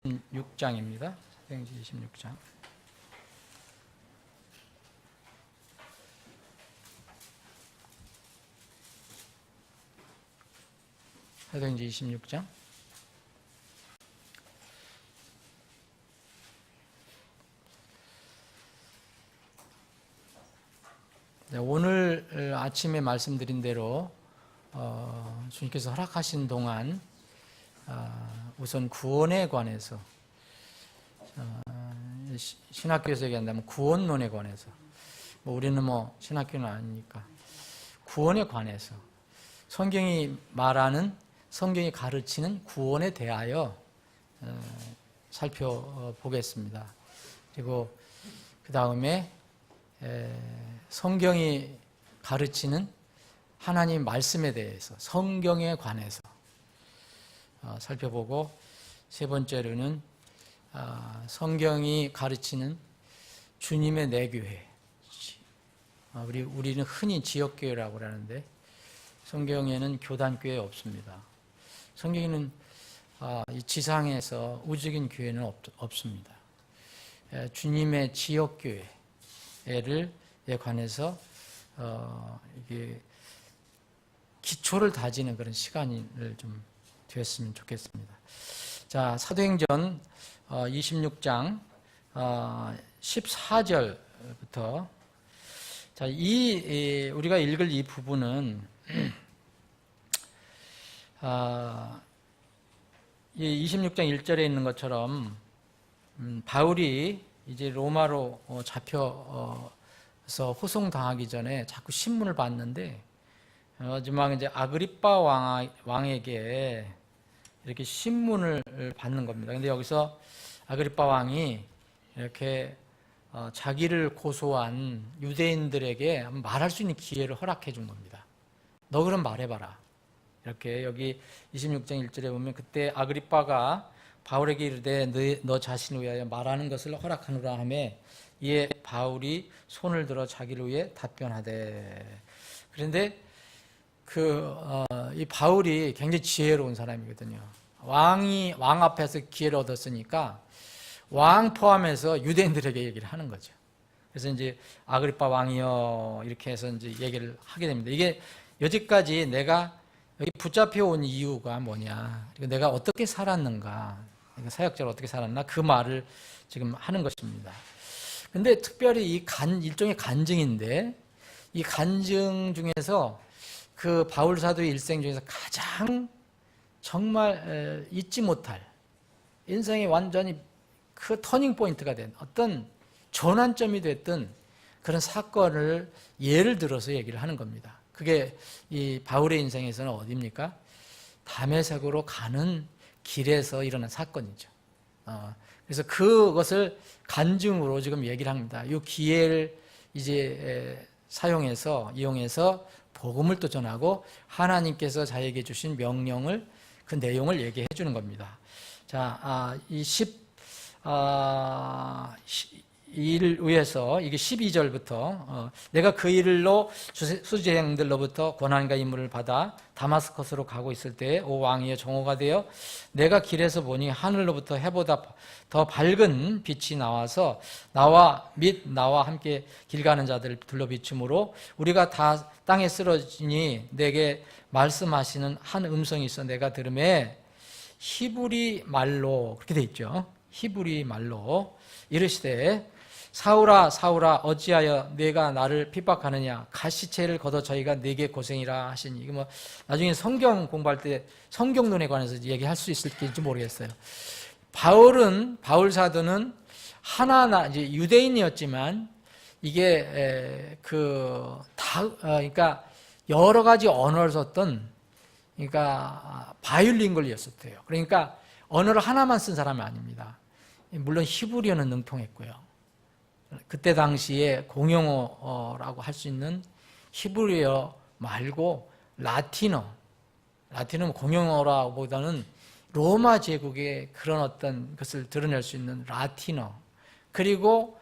26장입니다. 사도행전 26장. 사도행전 26장. 네, 오늘 아침에 말씀드린 대로 주님께서 허락하신 동안 우선 구원에 관해서 신학교에서 얘기한다면 구원론에 관해서 우리는 신학교는 아니니까 구원에 관해서 성경이 말하는 성경이 가르치는 구원에 대하여 살펴보겠습니다. 그리고 그 다음에 성경이 가르치는 하나님 말씀에 대해서 성경에 관해서 살펴보고, 세 번째로는 성경이 가르치는 주님의 내교회, 우리는 흔히 지역교회라고 하는데 성경에는 교단교회 없습니다. 성경에는 이 지상에서 우주적인 교회는 없습니다. 주님의 지역교회에 관해서 이게 기초를 다지는 그런 시간을 좀 되었으면 좋겠습니다. 자, 사도행전 26장 14절부터 자, 우리가 읽을 이 부분은 이 26장 1절에 있는 것처럼 바울이 이제 로마로 잡혀서 호송당하기 전에 자꾸 신문을 봤는데 마지막에 이제 아그리빠 왕에게 이렇게 신문을 받는 겁니다. 근데 여기서 아그리빠 왕이 이렇게 자기를 고소한 유대인들에게 말할 수 있는 기회를 허락해 준 겁니다. 너 그럼 말해봐라. 이렇게 여기 26장 1절에 보면 그때 아그리빠가 바울에게 이르되 너 자신을 위하여 말하는 것을 허락하노라 하매 이에 바울이 손을 들어 자기를 위해 답변하되. 그런데 이 바울이 굉장히 지혜로운 사람이거든요. 왕 앞에서 기회를 얻었으니까 왕 포함해서 유대인들에게 얘기를 하는 거죠. 그래서 이제 아그리빠 왕이여 이렇게 해서 이제 얘기를 하게 됩니다. 이게 여지까지 내가 여기 붙잡혀 온 이유가 뭐냐, 그리고 내가 어떻게 살았는가, 사역자로 어떻게 살았나, 그 말을 지금 하는 것입니다. 근데 특별히 일종의 간증인데, 이 간증 중에서 그 바울 사도의 일생 중에서 가장 정말 잊지 못할, 인생의 완전히 그 터닝 포인트가 된 어떤 전환점이 됐던 그런 사건을 예를 들어서 얘기를 하는 겁니다. 그게 이 바울의 인생에서는 어디입니까? 다메섹으로 가는 길에서 일어난 사건이죠. 그래서 그것을 간증으로 지금 얘기를 합니다. 이 기회를 이제 이용해서 복음을 또 전하고 하나님께서 자에게 주신 명령을, 그 내용을 얘기해 주는 겁니다. 자, 이 일 위해서 이게 12절부터 내가 그 일로 수재행들로부터 권한과 임무를 받아 다마스커스로 가고 있을 때에 오 왕이여 정오가 되어 내가 길에서 보니 하늘로부터 해보다 더 밝은 빛이 나와서 나와 함께 길 가는 자들을 둘러비춤으로 우리가 다 땅에 쓰러지니 내게 말씀하시는 한 음성이 있어 내가 들음에 히브리 말로, 그렇게 돼 있죠. 히브리 말로 이르시되 사울아 사울아 어찌하여 네가 나를 핍박하느냐, 가시체를 걷어 저희가 네게 고생이라 하시니. 이거 나중에 성경 공부할 때 성경론에 관해서 얘기할 수 있을지 모르겠어요. 바울 사도는 이제 유대인이었지만 이게 그러니까 여러 가지 언어를 썼던, 그러니까 바이올린걸이었었대요. 그러니까 언어를 하나만 쓴 사람이 아닙니다. 물론 히브리어는 능통했고요. 그때 당시에 공용어라고 할 수 있는 히브리어 말고 라틴어 공용어라기보다는 로마 제국의 그런 어떤 것을 드러낼 수 있는 라틴어, 그리고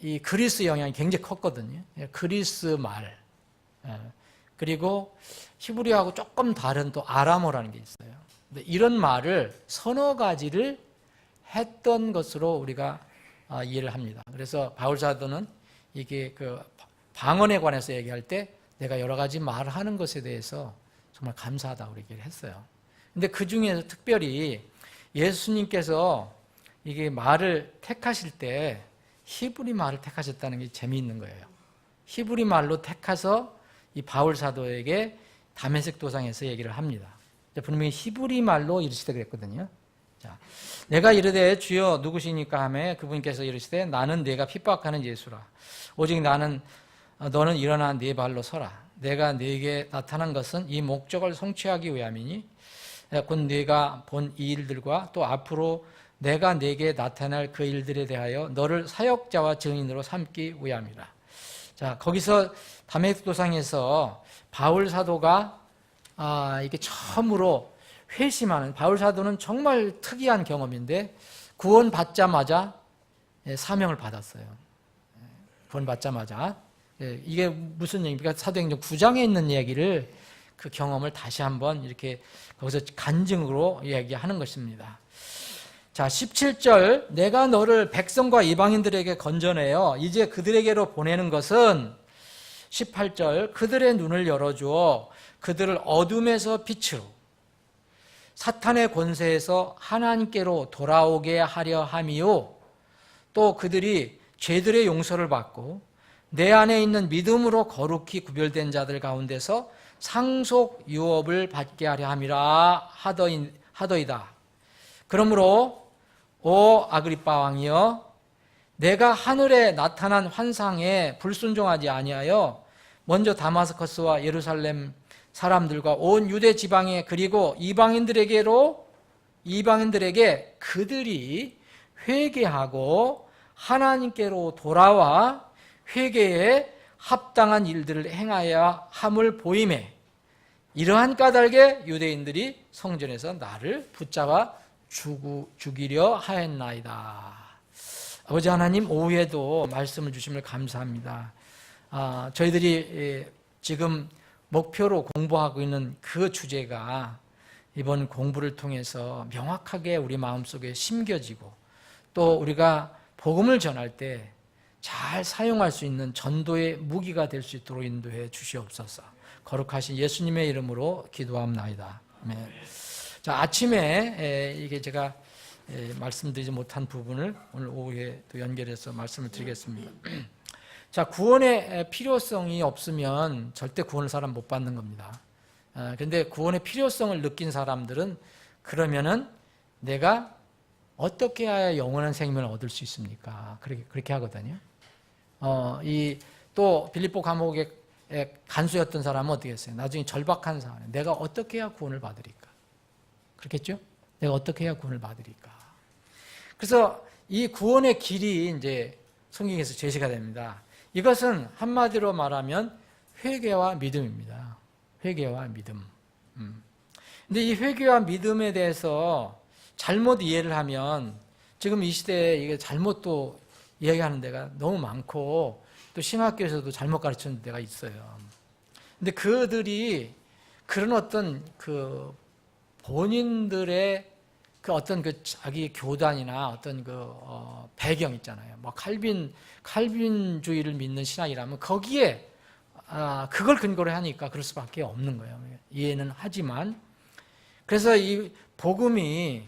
이 그리스 영향이 굉장히 컸거든요. 그리스 말, 그리고 히브리어하고 조금 다른 또 아람어라는 게 있어요. 이런 말을 서너 가지를 했던 것으로 우리가 이해를 합니다. 그래서 바울 사도는 이게 그 방언에 관해서 얘기할 때 내가 여러 가지 말을 하는 것에 대해서 정말 감사하다고 얘기를 했어요. 근데 그 중에서 특별히 예수님께서 이게 말을 택하실 때 히브리 말을 택하셨다는 게 재미있는 거예요. 히브리 말로 택해서 이 바울 사도에게 다메섹 도상에서 얘기를 합니다. 분명히 히브리 말로 이르시되 그랬거든요. 자, 내가 이르되 주여 누구시니까 하매 그분께서 이르시되 나는 네가 핍박하는 예수라. 오직 너는 일어나 네 발로 서라. 내가 네게 나타난 것은 이 목적을 성취하기 위함이니 곧 네가 본 이 일들과 또 앞으로 내가 네게 나타날 그 일들에 대하여 너를 사역자와 증인으로 삼기 위함이라. 자, 거기서 다메섹 도상에서 바울 사도가 이게 처음으로 회심하는, 바울 사도는 정말 특이한 경험인데 구원 받자마자 사명을 받았어요. 구원 받자마자. 이게 무슨 얘기입니까? 사도행전 9장에 있는 얘기를, 그 경험을 다시 한번 이렇게 거기서 간증으로 이야기하는 것입니다. 자, 17절, 내가 너를 백성과 이방인들에게 건져내어 이제 그들에게로 보내는 것은, 18절, 그들의 눈을 열어주어 그들을 어둠에서 빛으로 사탄의 권세에서 하나님께로 돌아오게 하려 함이요, 또 그들이 죄들의 용서를 받고 내 안에 있는 믿음으로 거룩히 구별된 자들 가운데서 상속 유업을 받게 하려 함이라 하더이다. 그러므로 오 아그리빠 왕이여, 내가 하늘에 나타난 환상에 불순종하지 아니하여 먼저 다마스커스와 예루살렘 사람들과 온 유대 지방에 그리고 이방인들에게 그들이 회개하고 하나님께로 돌아와 회개에 합당한 일들을 행하여야 함을 보이매, 이러한 까닭에 유대인들이 성전에서 나를 붙잡아 죽이려 하였나이다. 아버지 하나님, 오후에도 말씀을 주심을 감사합니다. 저희들이 지금 목표로 공부하고 있는 그 주제가 이번 공부를 통해서 명확하게 우리 마음속에 심겨지고, 또 우리가 복음을 전할 때 잘 사용할 수 있는 전도의 무기가 될 수 있도록 인도해 주시옵소서. 거룩하신 예수님의 이름으로 기도합나이다. 아멘. 자, 아침에 이게 제가 말씀드리지 못한 부분을 오늘 오후에 또 연결해서 말씀을 드리겠습니다. 자, 구원의 필요성이 없으면 절대 구원을 사람 못 받는 겁니다. 그런데 구원의 필요성을 느낀 사람들은 그러면은 내가 어떻게 해야 영원한 생명을 얻을 수 있습니까? 그렇게 하거든요. 또 빌립보 감옥에 간수였던 사람은 어떻게 했어요? 나중에 절박한 상황에 내가 어떻게 해야 구원을 받으리까? 그렇겠죠? 내가 어떻게 해야 구원을 받으리까? 그래서 이 구원의 길이 이제 성경에서 제시가 됩니다. 이것은 한마디로 말하면 회개와 믿음입니다. 회개와 믿음. 근데 이 회개와 믿음에 대해서 잘못 이해를 하면 지금 이 시대에 이게 잘못 또 이야기하는 데가 너무 많고, 또 신학교에서도 잘못 가르치는 데가 있어요. 근데 그들이 그런 어떤 그 본인들의 그 어떤 그 자기 교단이나 어떤 그 배경 있잖아요. 뭐 칼빈주의를 믿는 신학이라면 거기에 그걸 근거로 하니까 그럴 수밖에 없는 거예요. 이해는 하지만, 그래서 이 복음이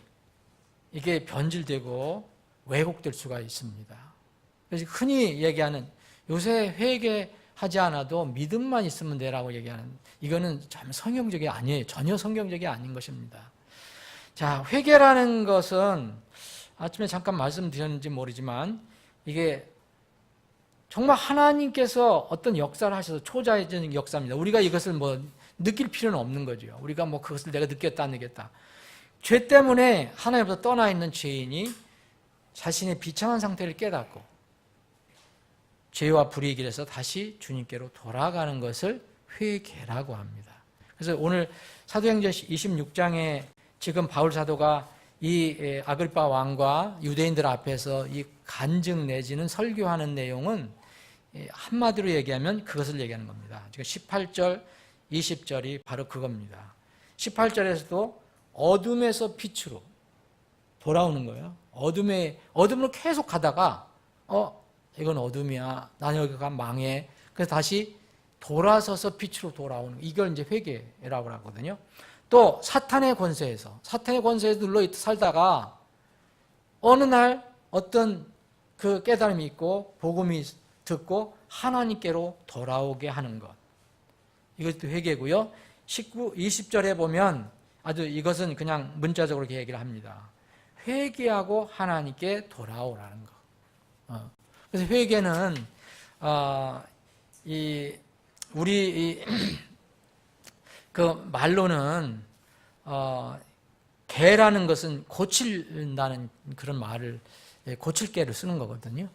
이게 변질되고 왜곡될 수가 있습니다. 그래서 흔히 얘기하는 요새 회개하지 않아도 믿음만 있으면 되라고 얘기하는, 이거는 참 성경적이 아니에요. 전혀 성경적이 아닌 것입니다. 자, 회개라는 것은 아침에 잠깐 말씀드렸는지 모르지만 이게 정말 하나님께서 어떤 역사를 하셔서 초자연적인 역사입니다. 우리가 이것을 뭐 느낄 필요는 없는 거죠. 우리가 뭐 그것을 내가 느꼈다 안 느꼈다. 죄 때문에 하나님부터 떠나 있는 죄인이 자신의 비참한 상태를 깨닫고 죄와 불의의 길에서 다시 주님께로 돌아가는 것을 회개라고 합니다. 그래서 오늘 사도행전 26장에 지금 바울 사도가 이 아글바 왕과 유대인들 앞에서 이 간증 내지는 설교하는 내용은 한마디로 얘기하면 그것을 얘기하는 겁니다. 지금 18절, 20절이 바로 그겁니다. 18절에서도 어둠에서 빛으로 돌아오는 거예요. 어둠으로 계속 가다가 이건 어둠이야. 난 여기가 망해. 그래서 다시 돌아서서 빛으로 돌아오는 거. 이걸 이제 회개라고 하거든요. 또 사탄의 권세에서 눌러 살다가 어느 날 어떤 그 깨달음이 있고 복음이 듣고 하나님께로 돌아오게 하는 것. 이것도 회개고요. 20절에 보면 아주 이것은 그냥 문자적으로 이렇게 얘기를 합니다. 회개하고 하나님께 돌아오라는 거. 그래서 회개는 우리 그 말로는 개라는 것은 고친다는 그런 말을 고칠 개를 쓰는 거거든요.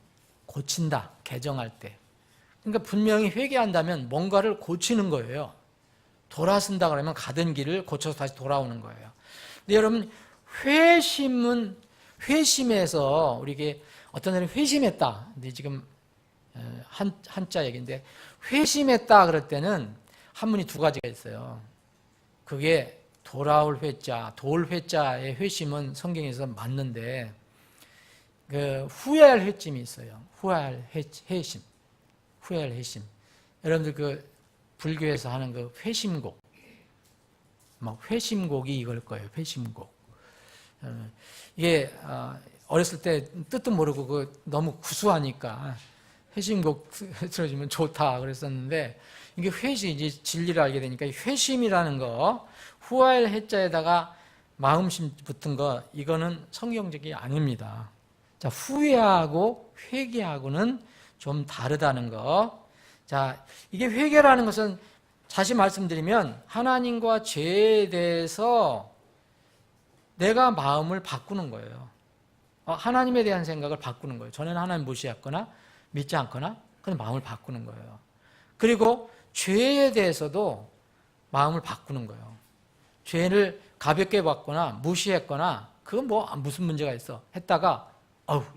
고친다, 개정할 때. 그러니까 분명히 회개한다면 뭔가를 고치는 거예요. 돌아선다 그러면 가던 길을 고쳐서 다시 돌아오는 거예요. 근데 여러분 회심에서 우리에게 어떤 사람이 회심했다. 근데 지금 한자 얘기인데 회심했다 그럴 때는 한문이 두 가지가 있어요. 그게 돌아올 회자, 돌 회자의 회심은 성경에서 맞는데 그 후회할 회심이 있어요. 후회할 회심. 여러분들 그 불교에서 하는 그 회심곡, 막 회심곡이 이걸 거예요. 회심곡. 이게 어렸을 때 뜻도 모르고 그 너무 구수하니까 회심곡 들어주면 좋다 그랬었는데 이게 이제 진리를 알게 되니까 회심이라는 거, 후할 해자에다가 마음심 붙은 거, 이거는 성경적이 아닙니다. 자, 후회하고 회개하고는 좀 다르다는 거. 자, 이게 회개라는 것은 다시 말씀드리면 하나님과 죄에 대해서 내가 마음을 바꾸는 거예요. 하나님에 대한 생각을 바꾸는 거예요. 전에는 하나님 무시했거나 믿지 않거나 그런 마음을 바꾸는 거예요. 그리고 죄에 대해서도 마음을 바꾸는 거예요. 죄를 가볍게 봤거나 무시했거나 그건 뭐 무슨 문제가 있어 했다가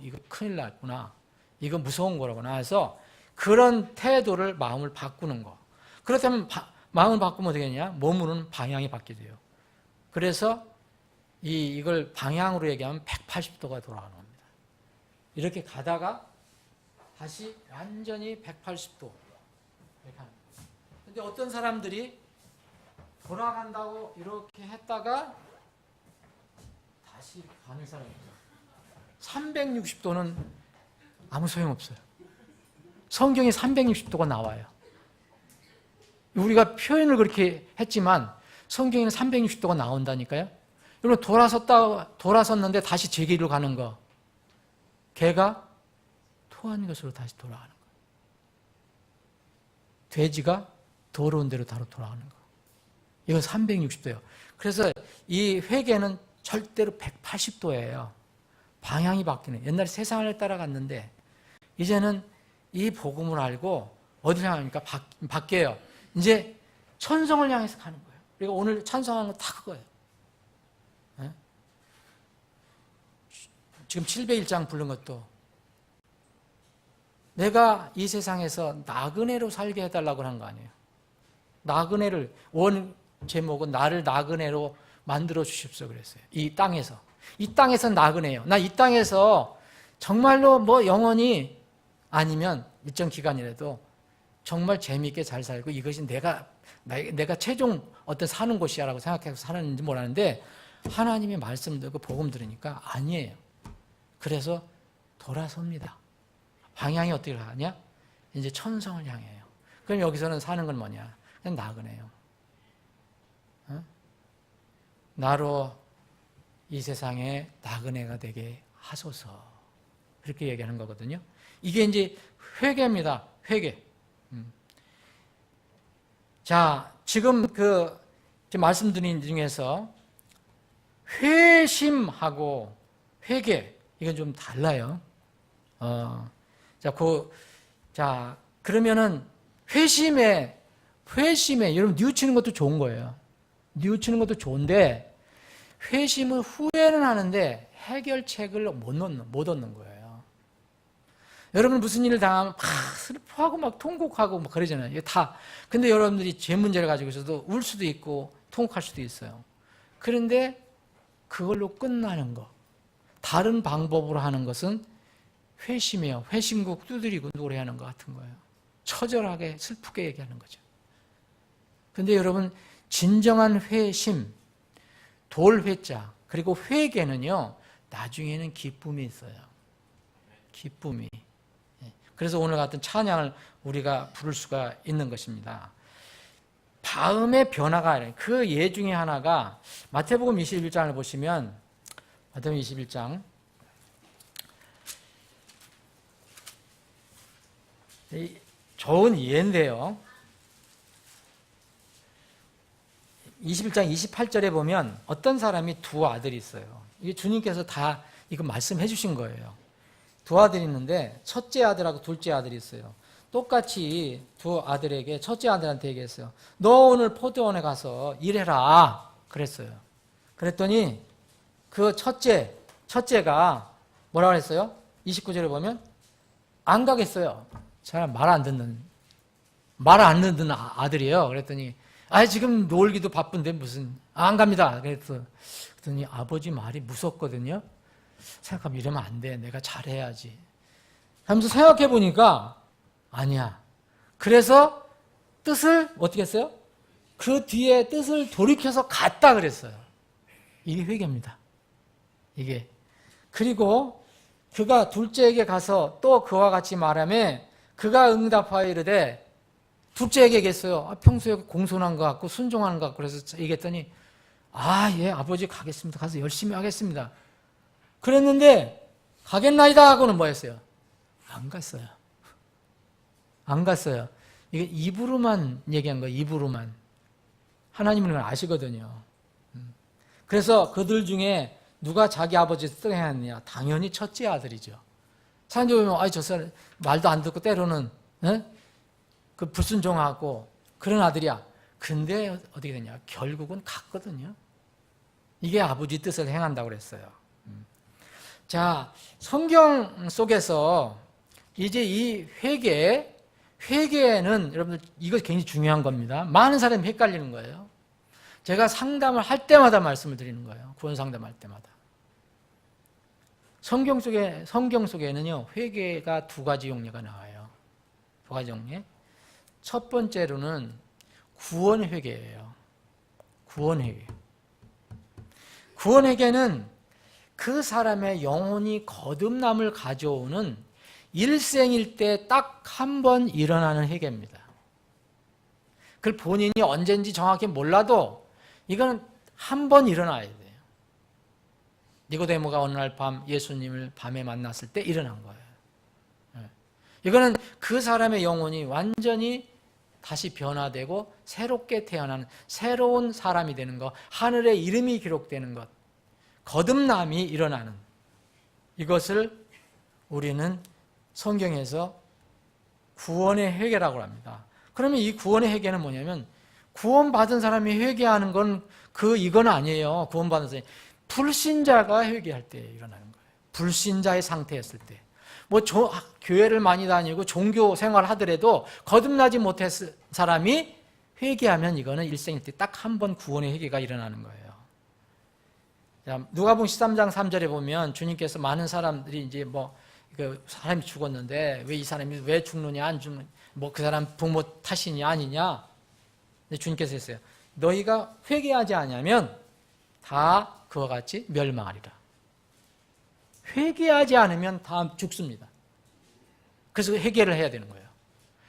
이거 큰일 났구나. 이거 무서운 거라구나 해서 그런 태도를 마음을 바꾸는 거. 그렇다면 마음을 바꾸면 어떻게 되냐? 몸으로는 방향이 바뀌게 돼요. 그래서 이걸 방향으로 얘기하면 180도가 돌아가는 겁니다. 이렇게 가다가 다시 완전히 180도. 근데 어떤 사람들이 돌아간다고 이렇게 했다가 다시 가는 사람입니다. 360도는 아무 소용없어요. 성경에 360도가 나와요. 우리가 표현을 그렇게 했지만 성경에는 360도가 나온다니까요. 여러분 돌아섰는데 다시 제 길로 가는 거. 개가 토한 것으로 다시 돌아가는 거. 돼지가 더러운 대로 다로 돌아가는 거. 이건 360도예요. 그래서 이 회개는 절대로 180도예요. 방향이 바뀌는. 옛날에 세상을 따라갔는데 이제는 이 복음을 알고 어디를 향합니까? 바뀌어요. 이제 천성을 향해서 가는 거예요. 그리고 오늘 찬송하는 건 다 그거예요. 네? 지금 701장 부른 것도 내가 이 세상에서 나그네로 살게 해달라고 한 거 아니에요. 나그네를, 원 제목은 나를 나그네로 만들어 주십시오 그랬어요. 이 땅에서 나그네예요. 나 이 땅에서 정말로 뭐 영원히 아니면 일정 기간이라도 정말 재미있게 잘 살고 이것이 내가 최종 어떤 사는 곳이야라고 생각해서 사는지 모르는데 하나님의 말씀 듣고 복음 들으니까 아니에요. 그래서 돌아섭니다. 방향이 어떻게 가냐? 이제 천성을 향해요. 그럼 여기서는 사는 건 뭐냐? 그냥 나그네요. 나로 이 세상에 나그네가 되게 하소서. 그렇게 얘기하는 거거든요. 이게 이제 회개입니다. 회개. 자, 지금 말씀드린 중에서 회심하고 회개, 이건 좀 달라요. 그러면은 회심에 여러분 뉘우치는 것도 좋은 거예요. 뉘우치는 것도 좋은데 회심은 후회는 하는데 해결책을 못 얻는 거예요. 여러분 무슨 일을 당하면 막 슬퍼하고 막 통곡하고 막 그러잖아요. 이게 다. 근데 여러분들이 죄 문제를 가지고 있어도 울 수도 있고 통곡할 수도 있어요. 그런데 그걸로 끝나는 거. 다른 방법으로 하는 것은 회심이에요. 회심곡 두드리고 노래하는 것 같은 거예요. 처절하게 슬프게 얘기하는 거죠. 근데 여러분, 진정한 회심, 돌회자, 그리고 회개는요, 나중에는 기쁨이 있어요. 기쁨이. 그래서 오늘 같은 찬양을 우리가 부를 수가 있는 것입니다. 마음의 변화가, 그 예 중에 하나가 마태복음 21장을 보시면, 마태복음 21장, 좋은 예인데요. 21장 28절에 보면 어떤 사람이 두 아들이 있어요. 이게 주님께서 다 이거 말씀해 주신 거예요. 두 아들이 있는데 첫째 아들하고 둘째 아들이 있어요. 똑같이 두 아들에게 첫째 아들한테 얘기했어요. 너 오늘 포도원에 가서 일해라 그랬어요. 그랬더니 그 첫째가 뭐라고 했어요? 29절에 보면 안 가겠어요. 잘 말 안 듣는 아들이에요. 그랬더니 지금 놀기도 바쁜데 무슨 안 갑니다. 그랬더니 아버지 말이 무섭거든요. 생각하면 이러면 안 돼. 내가 잘해야지. 하면서 생각해 보니까 아니야. 그래서 뜻을 어떻게 했어요? 그 뒤에 뜻을 돌이켜서 갔다 그랬어요. 이게 회개입니다. 이게. 그리고 그가 둘째에게 가서 또 그와 같이 말하며 그가 응답하여 이르되 둘째에게 얘기했어요. 평소에 공손한 것 같고 순종하는 것 같고 그래서 얘기했더니 예 아버지 가겠습니다. 가서 열심히 하겠습니다. 그랬는데 가겠나이다 하고는 뭐 했어요? 안 갔어요. 안 갔어요. 이게 입으로만 얘기한 거예요. 입으로만. 하나님은 그걸 아시거든요. 그래서 그들 중에 누가 자기 아버지를 떠나느냐? 당연히 첫째 아들이죠. 사람들이 보면 저 사람 말도 안 듣고 때로는 그 불순종하고 그런 아들이야. 근데 어떻게 되냐? 결국은 갔거든요. 이게 아버지 뜻을 행한다고 그랬어요. 자, 성경 속에서 이제 이 회개는 여러분들 이거 굉장히 중요한 겁니다. 많은 사람이 헷갈리는 거예요. 제가 상담을 할 때마다 말씀을 드리는 거예요. 구원 상담할 때마다. 성경 속에는요, 회개가 두 가지 용례가 나와요. 두 가지 용례. 첫 번째로는 구원 회개예요. 구원 회개. 구원 회개는 그 사람의 영혼이 거듭남을 가져오는 일생일 때 딱 한 번 일어나는 회개입니다. 그걸 본인이 언젠지 정확히 몰라도 이거는 한 번 일어나야 돼요. 니고데모가 어느 날 밤 예수님을 밤에 만났을 때 일어난 거예요. 이거는 그 사람의 영혼이 완전히 다시 변화되고 새롭게 태어나는 새로운 사람이 되는 것, 하늘의 이름이 기록되는 것, 거듭남이 일어나는 이것을 우리는 성경에서 구원의 회개라고 합니다. 그러면 이 구원의 회개는 뭐냐면 구원받은 사람이 회개하는 건 이건 아니에요. 구원받은 사람이 불신자가 회개할 때 일어나는 거예요. 불신자의 상태였을 때. 교회를 많이 다니고 종교 생활을 하더라도 거듭나지 못했을 사람이 회개하면 이거는 일생일 때 딱 한 번 구원의 회개가 일어나는 거예요. 누가복음 13장 3절에 보면 주님께서 많은 사람들이 이제 사람이 죽었는데 왜 이 사람이 왜 죽느냐 안 죽느냐 그 사람 부모 탓이냐 아니냐. 근데 주님께서 했어요. 너희가 회개하지 않으면 다 그와 같이 멸망하리라. 회개하지 않으면 다 죽습니다. 그래서 회개를 해야 되는 거예요.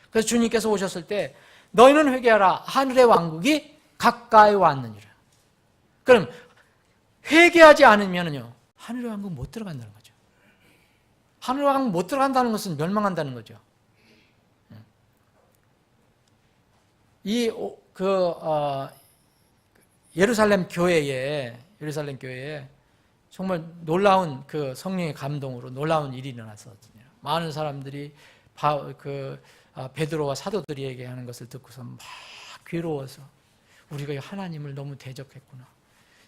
그래서 주님께서 오셨을 때 너희는 회개하라. 하늘의 왕국이 가까이 왔느니라. 그럼 회개하지 않으면요 하늘의 왕국 못 들어간다는 거죠. 하늘의 왕국 못 들어간다는 것은 멸망한다는 거죠. 예루살렘 교회에 정말 놀라운 그 성령의 감동으로 놀라운 일이 일어났었거든요. 많은 사람들이 베드로와 사도들이 얘기하는 것을 듣고서 막 괴로워서 우리가 하나님을 너무 대적했구나.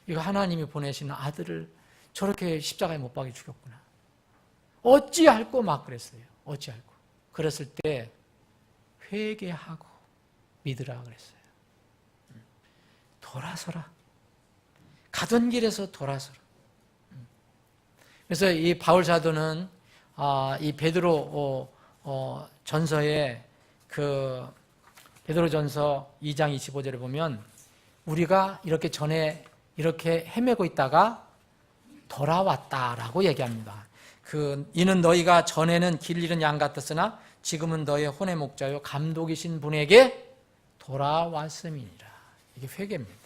이거 하나님이 보내시는 아들을 저렇게 십자가에 못 박아 죽였구나. 어찌할꼬 막 그랬어요. 어찌할꼬. 그랬을 때 회개하고 믿으라 그랬어요. 돌아서라. 가던 길에서 돌아서라. 그래서 이 바울 사도는 이 베드로 전서에 그 베드로전서 2장 25절에 보면 우리가 이렇게 전에 이렇게 헤매고 있다가 돌아왔다라고 얘기합니다. 이는 너희가 전에는 길 잃은 양 같았으나 지금은 너희의 혼의 목자요 감독이신 분에게 돌아왔음이니라. 이게 회개입니다.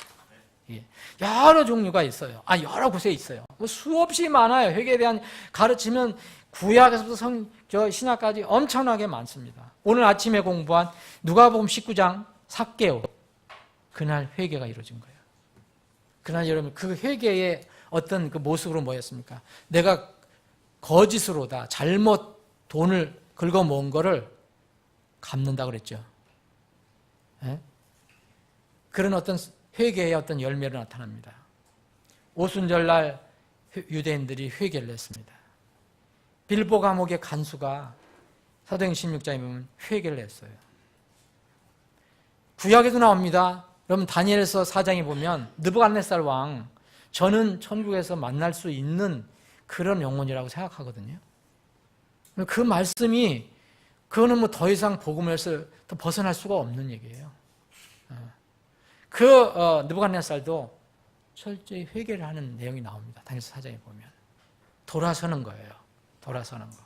여러 종류가 있어요. 여러 곳에 있어요. 수없이 많아요. 회개에 대한 가르치면 구약에서부터 신약까지 엄청나게 많습니다. 오늘 아침에 공부한 누가복음 19장 삭개오, 그날 회개가 이루어진 거예요. 그날 여러분 그 회개의 어떤 그 모습으로 뭐였습니까? 내가 거짓으로다 잘못 돈을 긁어 모은 거를 갚는다 그랬죠. 네? 그런 어떤 회개의 어떤 열매로 나타납니다. 오순절날 유대인들이 회개를 했습니다. 빌보 감옥의 간수가 사도행전 16장에 보면 회개를 했어요. 구약에도 나옵니다. 여러분 다니엘서 4장에 보면 느부갓네살 왕, 저는 천국에서 만날 수 있는 그런 영혼이라고 생각하거든요. 그 말씀이 그거는 뭐 더 이상 복음에서 더 벗어날 수가 없는 얘기예요. 느부갓네살도 철저히 회개를 하는 내용이 나옵니다. 다니엘서 4장에 보면 돌아서는 거예요. 돌아서는 거.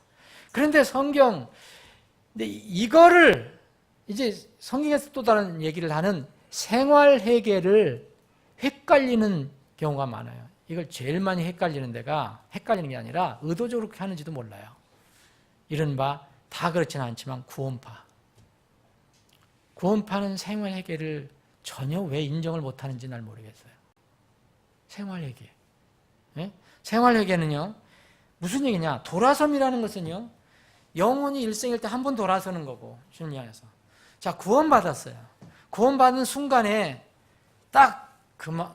그런데 근데 이거를 이제 성경에서 또 다른 얘기를 하는 생활 회개를 헷갈리는 경우가 많아요. 이걸 제일 많이 헷갈리는 게 아니라 의도적으로 그렇게 하는지도 몰라요. 이른바 다 그렇지는 않지만 구원파는 생활 회개를 전혀 왜 인정을 못하는지 날 모르겠어요. 생활 회개. 네? 생활 회개는요, 무슨 얘기냐? 돌아섬이라는 것은요, 영혼이 일생일 때 한 번 돌아서는 거고, 주님 향해서. 자, 구원받았어요. 구원받은 순간에 딱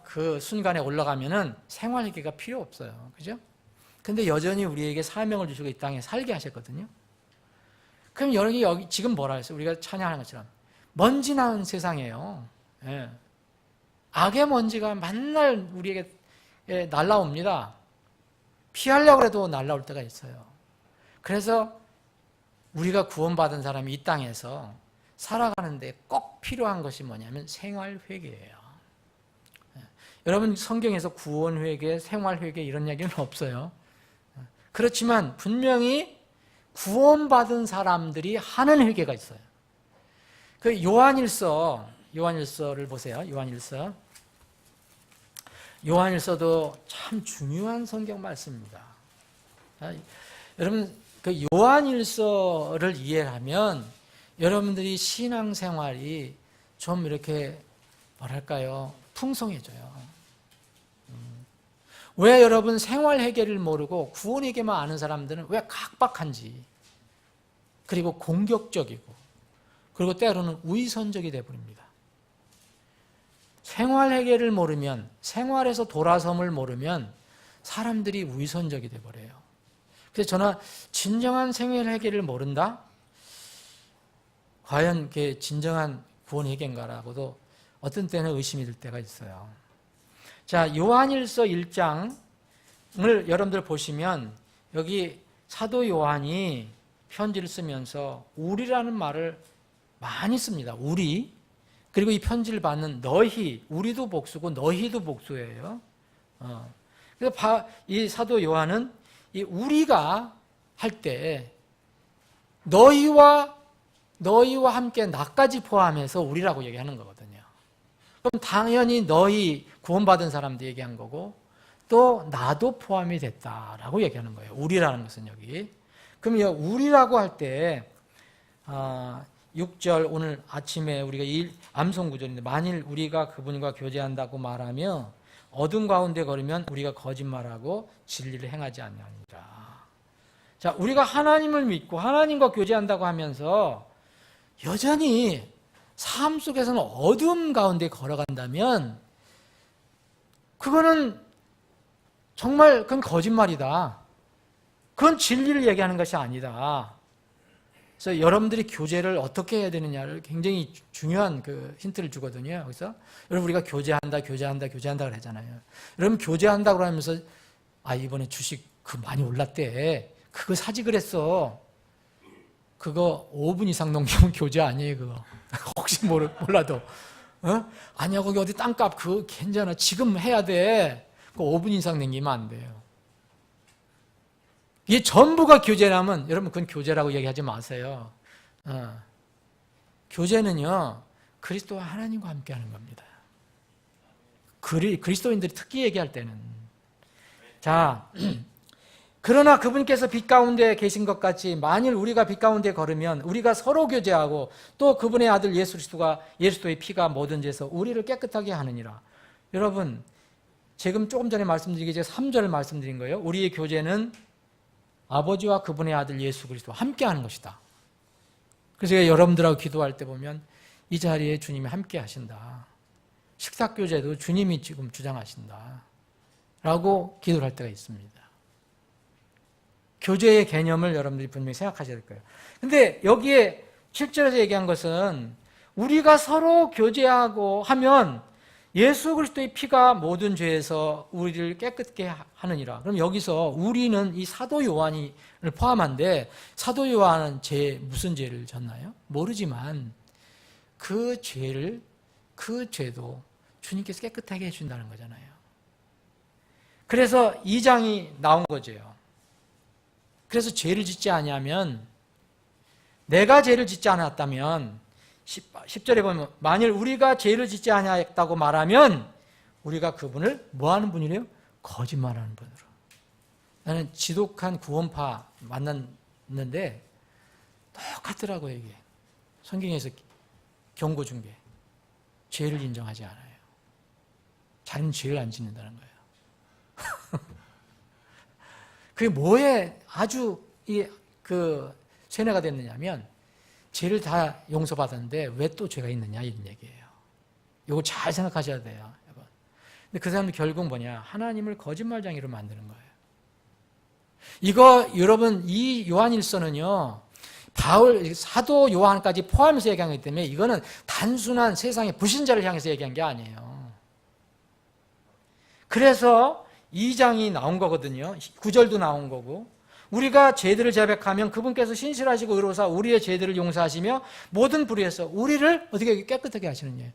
그 순간에 올라가면은 생활 회개가 필요 없어요. 그죠? 근데 여전히 우리에게 사명을 주시고 이 땅에 살게 하셨거든요. 그럼 여기 지금 뭐라 했어요? 우리가 찬양하는 것처럼 먼지 나는 세상이에요. 예. 악의 먼지가 맨날 우리에게 날라옵니다. 피하려고 해도 날라올 때가 있어요. 그래서 우리가 구원받은 사람이 이 땅에서 살아가는데 꼭 필요한 것이 뭐냐면 생활회개예요. 여러분 성경에서 구원회개, 생활회개 이런 얘기는 없어요. 그렇지만 분명히 구원받은 사람들이 하는 회개가 있어요. 그 요한일서를 보세요. 요한일서도 참 중요한 성경 말씀입니다. 여러분 그 요한일서를 이해하면 여러분들이 신앙생활이 좀 이렇게 뭐랄까요? 풍성해져요. 왜 여러분 생활회개를 모르고 구원회개만 아는 사람들은 왜 각박한지, 그리고 공격적이고, 그리고 때로는 위선적이 되어버립니다. 생활회개를 모르면, 생활에서 돌아섬을 모르면 사람들이 위선적이 되어버려요. 그래서 저는 진정한 생활회개를 모른다? 과연 그게 진정한 구원회개인가라고도 어떤 때는 의심이 들 때가 있어요. 자, 요한일서 1장을 여러분들 보시면 여기 사도 요한이 편지를 쓰면서 우리라는 말을 많이 씁니다. 우리. 그리고 이 편지를 받는 너희, 우리도 복수고 너희도 복수예요. 그래서 이 사도 요한은 이 우리가 할 때 너희와 함께 나까지 포함해서 우리라고 얘기하는 거거든요. 그럼 당연히 너희 구원받은 사람도 얘기한 거고 또 나도 포함이 됐다라고 얘기하는 거예요. 우리라는 것은 여기. 그럼 이 우리라고 할 때 6절 오늘 아침에 우리가 암송 구절인데 만일 우리가 그분과 교제한다고 말하며 어둠 가운데 걸으면 우리가 거짓말하고 진리를 행하지 않느니라. 자, 우리가 하나님을 믿고 하나님과 교제한다고 하면서 여전히 삶 속에서는 어둠 가운데 걸어간다면 그거는 정말 그건 거짓말이다. 그건 진리를 얘기하는 것이 아니다. 그래서 여러분들이 교제를 어떻게 해야 되느냐를 굉장히 중요한 그 힌트를 주거든요. 그래서 여러분 우리가 교제한다 그러잖아요. 여러분 교제한다 그러면서 이번에 주식 많이 올랐대. 그거 사지 그랬어. 그거 5분 이상 넘기면 교제 아니에요, 그거. 혹시 몰라도. 아니야, 거기 어디 땅값 그거 괜찮아. 지금 해야 돼. 그거 5분 이상 넘기면 안 돼요. 이게 전부가 교제라면 여러분 그건 교제라고 얘기하지 마세요. 교제는요 그리스도와 하나님과 함께하는 겁니다. 그리스도인들이 특히 얘기할 때는 자 그러나 그분께서 빛 가운데 계신 것 같이 만일 우리가 빛 가운데 걸으면 우리가 서로 교제하고 또 그분의 아들 예수 그리스도의 피가 모든 죄에서 우리를 깨끗하게 하느니라. 여러분 지금 조금 전에 말씀드리기 전에 3절을 말씀드린 거예요. 우리의 교제는 아버지와 그분의 아들 예수 그리스도와 함께하는 것이다. 그래서 여러분들하고 기도할 때 보면 이 자리에 주님이 함께 하신다. 식사교제도 주님이 지금 주장하신다 라고 기도를 할 때가 있습니다. 교제의 개념을 여러분들이 분명히 생각하셔야 될 거예요. 근데 여기에 7절에서 얘기한 것은 우리가 서로 교제하고 하면 예수 그리스도의 피가 모든 죄에서 우리를 깨끗게 하느니라. 그럼 여기서 우리는 이 사도 요한을 포함한데 사도 요한은 무슨 죄를 졌나요? 모르지만 그 죄도 주님께서 깨끗하게 해준다는 거잖아요. 그래서 2장이 나온 거죠. 그래서 죄를 짓지 아니하면 내가 죄를 짓지 않았다면 10절에 보면 만일 우리가 죄를 짓지 아니하였다고 말하면 우리가 그분을 뭐하는 분이래요? 거짓말하는 분으로. 나는 지독한 구원파 만났는데 똑같더라고요. 이게 성경에서 경고 준 게 죄를 인정하지 않아요. 자기는 죄를 안 짓는다는 거예요. 그게 뭐에 아주 세뇌가 됐느냐면 죄를 다 용서받았는데 왜 또 죄가 있느냐 이런 얘기예요. 이거 잘 생각하셔야 돼요. 여러분. 근데 그 사람들 결국 뭐냐? 하나님을 거짓말쟁이로 만드는 거예요. 이거 여러분 이 요한일서는요. 사도 요한까지 포함해서 얘기한 거기 때문에 이거는 단순한 세상의 불신자를 향해서 얘기한 게 아니에요. 그래서 2장이 나온 거거든요. 9절도 나온 거고 우리가 죄들을 자백하면 그분께서 신실하시고 의로우사 우리의 죄들을 용서하시며 모든 불의에서 우리를 어떻게 깨끗하게 하시는 거예요.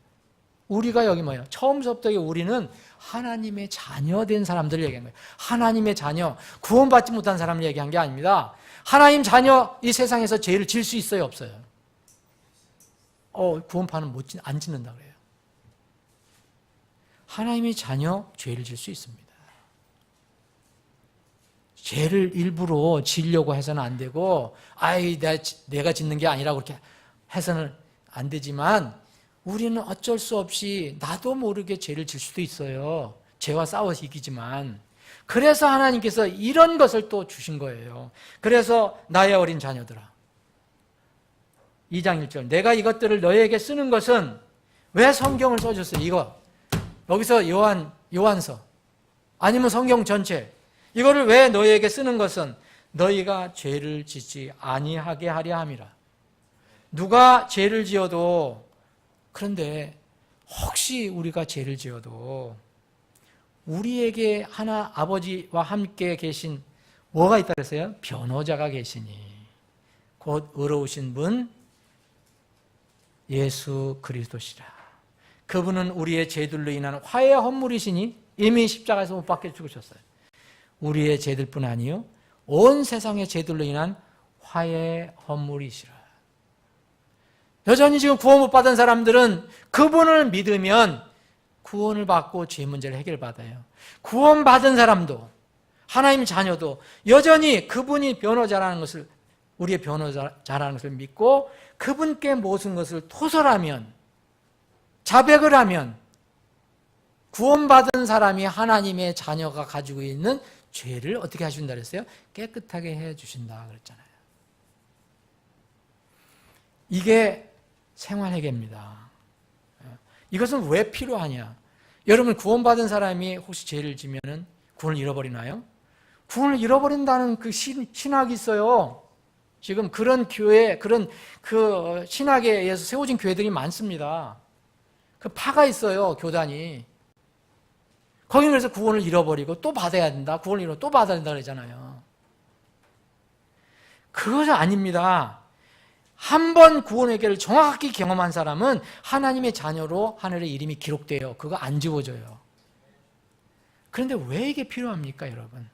우리가 여기 뭐예요? 처음부터 우리는 하나님의 자녀된 사람들을 얘기한 거예요. 하나님의 자녀, 구원받지 못한 사람을 얘기한 게 아닙니다. 하나님 자녀 이 세상에서 죄를 질 수 있어요, 없어요? 구원파는 안 짓는다 그래요. 하나님의 자녀 죄를 질 수 있습니다. 죄를 일부러 지려고 해서는 안 되고 내가 짓는 게 아니라고 그렇게 해서는 안 되지만 우리는 어쩔 수 없이 나도 모르게 죄를 질 수도 있어요. 죄와 싸워서 이기지만 그래서 하나님께서 이런 것을 또 주신 거예요. 그래서 나의 어린 자녀들아 2장 1절 내가 이것들을 너희에게 쓰는 것은 왜 성경을 써줬어요? 이거 여기서 요한서 아니면 성경 전체 이거를 왜 너희에게 쓰는 것은 너희가 죄를 짓지 아니하게 하려 함이라. 누가 죄를 지어도 그런데 혹시 우리가 죄를 지어도 우리에게 아버지와 함께 계신 뭐가 있다 그랬어요? 변호자가 계시니 곧 의로우신 분 예수 그리스도시라. 그분은 우리의 죄들로 인한 화해 헌물이시니 이미 십자가에서 못 박혀 죽으셨어요. 우리의 죄들뿐 아니요 온 세상의 죄들로 인한 화해 헌물이시라. 여전히 지금 구원 못 받은 사람들은 그분을 믿으면 구원을 받고 죄 문제를 해결받아요. 구원 받은 사람도 하나님 자녀도 여전히 그분이 변호자라는 것을 우리의 변호자라는 것을 믿고 그분께 모든 것을 토설하면 자백을 하면 구원받은 사람이 하나님의 자녀가 가지고 있는 죄를 어떻게 하신다 그랬어요? 깨끗하게 해주신다 그랬잖아요. 이게 생활회개입니다. 이것은 왜 필요하냐? 여러분 구원받은 사람이 혹시 죄를 지면은 구원을 잃어버리나요? 구원을 잃어버린다는 그 신학이 있어요. 지금 그런 교회, 그런 그 신학에 의해서 세워진 교회들이 많습니다. 그 파가 있어요, 교단이. 거기는 그래서 구원을 잃어버리고 또 받아야 된다. 구원을 잃어 또 받아야 된다 그러잖아요. 그것은 아닙니다. 한 번 구원 회개를 정확하게 경험한 사람은 하나님의 자녀로 하늘의 이름이 기록돼요. 그거 안 지워져요. 그런데 왜 이게 필요합니까, 여러분?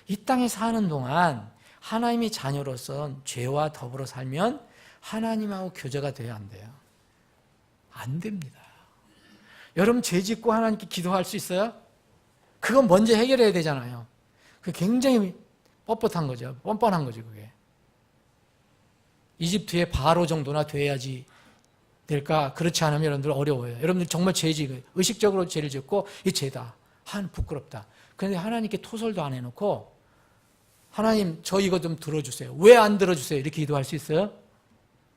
이 땅에 사는 동안 하나님의 자녀로서 죄와 더불어 살면 하나님하고 교제가 돼야 안 돼요? 안 됩니다. 여러분 죄 짓고 하나님께 기도할 수 있어요? 그건 먼저 해결해야 되잖아요. 그게 굉장히 뻣뻣한 거죠. 뻔뻔한 거죠, 그게. 이집트의 바로 정도나 돼야지 될까? 그렇지 않으면 여러분들 어려워요. 여러분들 정말 죄 지고 의식적으로 죄를 짓고 이 죄다. 부끄럽다. 그런데 하나님께 토설도 안 해놓고 하나님 저 이거 좀 들어주세요. 왜 안 들어주세요? 이렇게 기도할 수 있어요?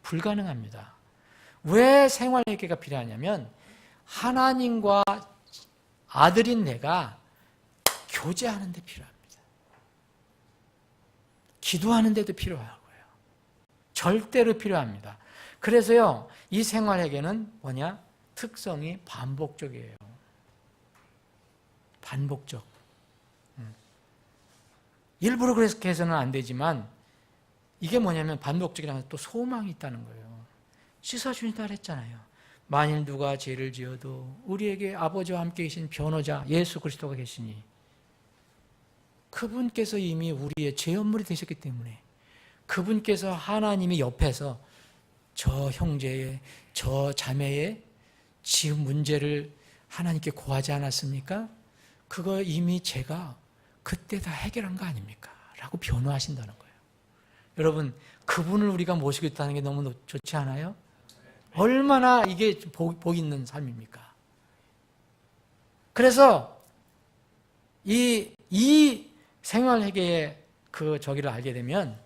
불가능합니다. 왜 생활회개가 필요하냐면 하나님과 아들인 내가 교제하는 데 필요합니다. 기도하는 데도 필요하고요. 절대로 필요합니다. 그래서요, 이 생활회개는 뭐냐? 특성이 반복적이에요. 반복적. 일부러 그렇게 해서는 안 되지만 이게 뭐냐면 반복적이라는 또 소망이 있다는 거예요. 씻어주신다 그랬잖아요. 만일 누가 죄를 지어도 우리에게 아버지와 함께 계신 변호자 예수 그리스도가 계시니 그분께서 이미 우리의 죄연물이 되셨기 때문에 그분께서 하나님이 옆에서 저 형제의 저 자매의 지은 문제를 하나님께 고하지 않았습니까? 그거 이미 제가 그때 다 해결한 거 아닙니까? 라고 변호하신다는 거예요. 여러분, 그분을 우리가 모시고 있다는 게 너무 좋지 않아요? 얼마나 이게 복 있는 삶입니까? 그래서 이 생활회개의 그 저기를 알게 되면,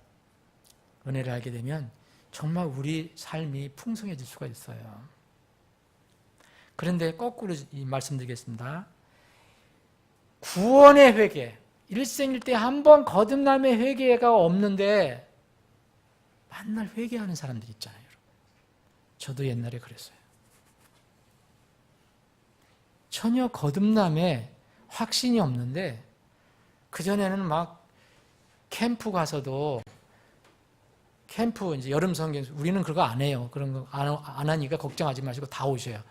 은혜를 알게 되면 정말 우리 삶이 풍성해질 수가 있어요. 그런데 거꾸로 말씀드리겠습니다. 구원의 회개, 일생일대 한 번 거듭남의 회개가 없는데 맨날 회개하는 사람들 있잖아요. 저도 옛날에 그랬어요. 전혀 거듭남에 확신이 없는데 그전에는 막 캠프 가서도 캠프 이제 여름 성경 우리는 그거 안 해요. 그런 거 안 하니까 걱정하지 마시고 다 오셔요.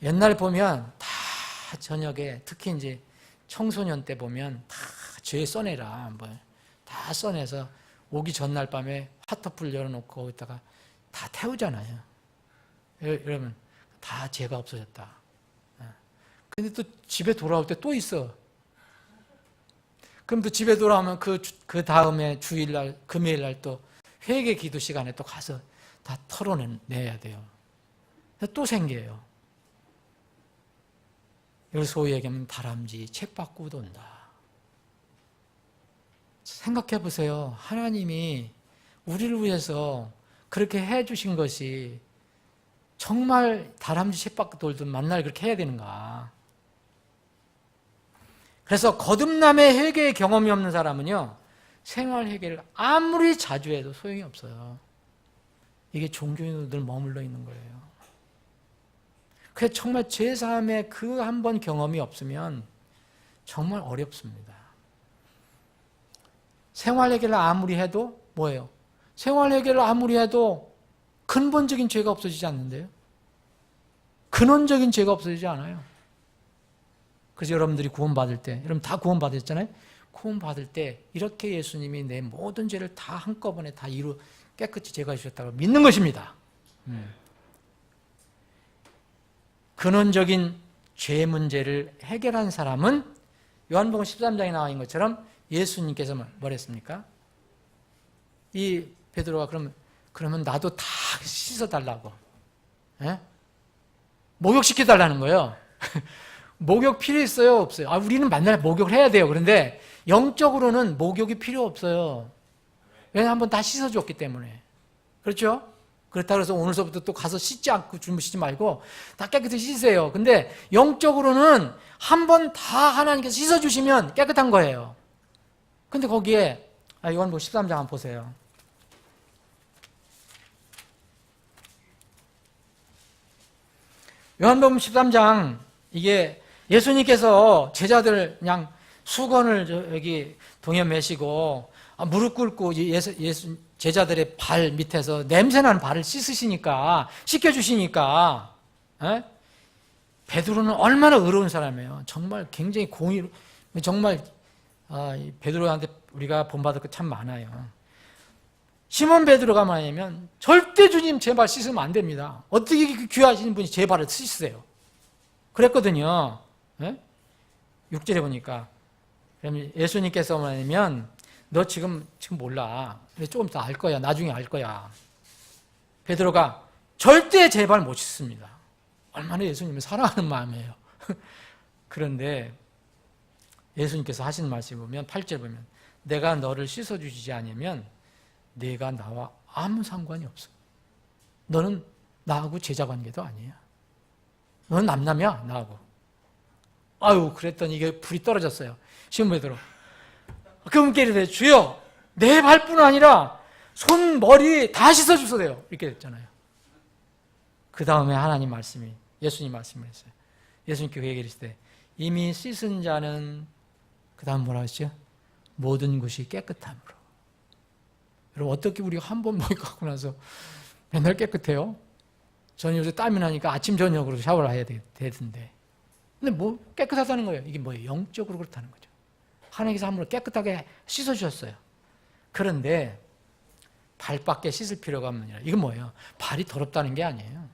옛날 보면 다 저녁에 특히 이제 청소년 때 보면 다 죄 써내라 다 써내서 오기 전날 밤에 화터풀 열어놓고 거기다가 다 태우잖아요. 여러분 다 죄가 없어졌다. 근데 또 집에 돌아올 때 또 있어. 그럼 또 집에 돌아오면 그 다음에 주일날 금요일날 또 회개 기도 시간에 또 가서 다 털어내야 돼요. 또 생겨요. 이걸 소위 얘기하면 다람쥐 책 바꾸고 온다. 생각해 보세요. 하나님이 우리를 위해서 그렇게 해주신 것이 정말 다람쥐 책 바꾸고 돌든 만날 그렇게 해야 되는가. 그래서 거듭남의 회개의 경험이 없는 사람은요, 생활 회개를 아무리 자주 해도 소용이 없어요. 이게 종교인으로 늘 머물러 있는 거예요. 그래서 정말 죄사함의 그 한 번 경험이 없으면 정말 어렵습니다. 생활회개를 아무리 해도 뭐예요? 생활회개를 아무리 해도 근본적인 죄가 없어지지 않는데요. 근원적인 죄가 없어지지 않아요. 그래서 여러분들이 구원받을 때, 여러분 다 구원받았잖아요. 구원받을 때 이렇게 예수님이 내 모든 죄를 다 한꺼번에 다 깨끗이 제거해 주셨다고 믿는 것입니다. 근원적인 죄 문제를 해결한 사람은 요한복음 13장에 나와 있는 것처럼 예수님께서 뭘 했습니까? 이 베드로가 그러면 나도 다 씻어달라고, 목욕시켜달라는 거예요. 목욕 필요 있어요? 없어요? 우리는 맨날 목욕을 해야 돼요. 그런데 영적으로는 목욕이 필요 없어요. 왜냐하면 한번 다 씻어줬기 때문에. 그렇죠? 그렇다고 해서 오늘서부터 또 가서 씻지 않고 주무시지 말고 다 깨끗이 씻으세요. 근데 영적으로는 한 번 다 하나님께서 씻어주시면 깨끗한 거예요. 근데 거기에 요한복음 13장 한번 보세요. 요한복음 13장, 이게 예수님께서 제자들 그냥 수건을 여기 동여 매시고 무릎 꿇고 예수 제자들의 발 밑에서 냄새나는 발을 씻겨주시니까 베드로는 얼마나 의로운 사람이에요. 정말 굉장히 정말 베드로한테 우리가 본받을 거 참 많아요. 시몬 베드로가 뭐냐면 절대 주님 제 발 씻으면 안 됩니다. 어떻게 귀하신 분이 제 발을 씻으세요? 그랬거든요. 6절에 보니까 그럼 예수님께서 뭐냐면 너 지금 몰라. 조금 더 알 거야. 나중에 알 거야. 베드로가 절대 제 발 못 씻습니다. 얼마나 예수님을 사랑하는 마음이에요. 그런데 예수님께서 하신 말씀 보면 8절 보면 내가 너를 씻어주지 않으면 네가 나와 아무 상관이 없어. 너는 나하고 제자관계도 아니야. 너는 남남이야 나하고. 아유 그랬더니 이게 불이 떨어졌어요. 시몬 베드로 그분께 이르되 주여 내 발뿐 아니라 손 머리 다 씻어주소서요. 이렇게 됐잖아요. 그 다음에 예수님 말씀을 했어요. 예수님께 그 얘기를 했을 때 이미 씻은 자는 그 다음 뭐라고 했죠? 모든 것이 깨끗함으로. 여러분 어떻게 우리가 한 번 목욕하고 나서 맨날 깨끗해요? 저는 요새 땀이 나니까 아침 저녁으로 샤워를 해야 되던데 근데 뭐 깨끗하다는 거예요. 이게 뭐예요? 영적으로 그렇다는 거죠. 하나님께서 한 번을 깨끗하게 씻어주셨어요. 그런데 발밖에 씻을 필요가 없느니라. 이건 뭐예요? 발이 더럽다는 게 아니에요.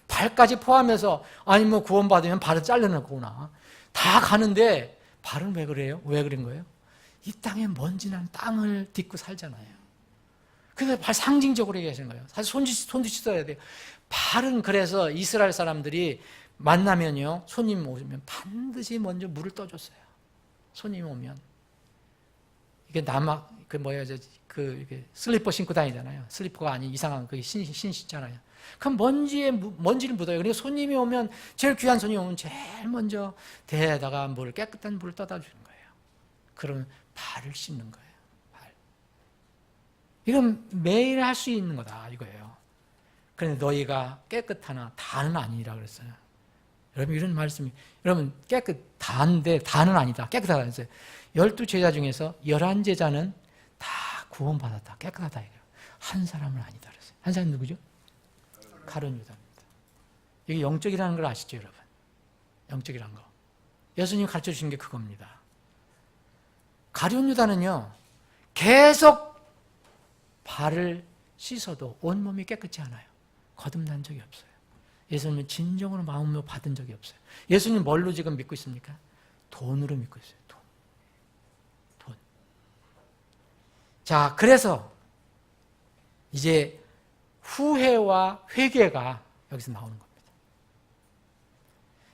발까지 포함해서 아니 뭐 구원받으면 발을 잘라놓거나 다 가는데 발은 왜 그래요? 왜 그런 거예요? 이 땅에 먼지난 땅을 딛고 살잖아요. 그래서 발 상징적으로 얘기하시는 거예요. 사실 손도 씻어야 돼요. 발은 그래서 이스라엘 사람들이 만나면요, 손님 오면 반드시 먼저 물을 떠줬어요. 손님 오면 이게 이게 슬리퍼 신고 다니잖아요. 슬리퍼가 아닌 이상한 그 신 신잖아요. 그럼 먼지를 묻어요. 그러니까 손님이 오면 제일 귀한 손님이 오면 제일 먼저 대에다가 깨끗한 물을 떠다 주는 거예요. 그러면 발을 씻는 거예요. 발. 이건 매일 할 수 있는 거다 이거예요. 그런데 너희가 깨끗하나 다는 아니라 그랬어요. 여러분 이런 말씀이 여러분 다인데 다는 아니다. 깨끗하다 그랬어요. 12제자 중에서 11제자는 다 구원받았다. 깨끗하다 이거예요. 한 사람은 아니다 그랬어요. 한 사람 누구죠? 가룟 유다입니다. 이게 영적이라는 걸 아시죠, 여러분? 영적이라는 거. 예수님이 가르쳐 주신 게 그겁니다. 가룟 유다는요, 계속 발을 씻어도 온몸이 깨끗지 않아요. 거듭난 적이 없어요. 예수님은 진정으로 마음으로 받은 적이 없어요. 예수님 뭘로 지금 믿고 있습니까? 돈으로 믿고 있어요. 돈. 자, 그래서 이제 후회와 회개가 여기서 나오는 겁니다.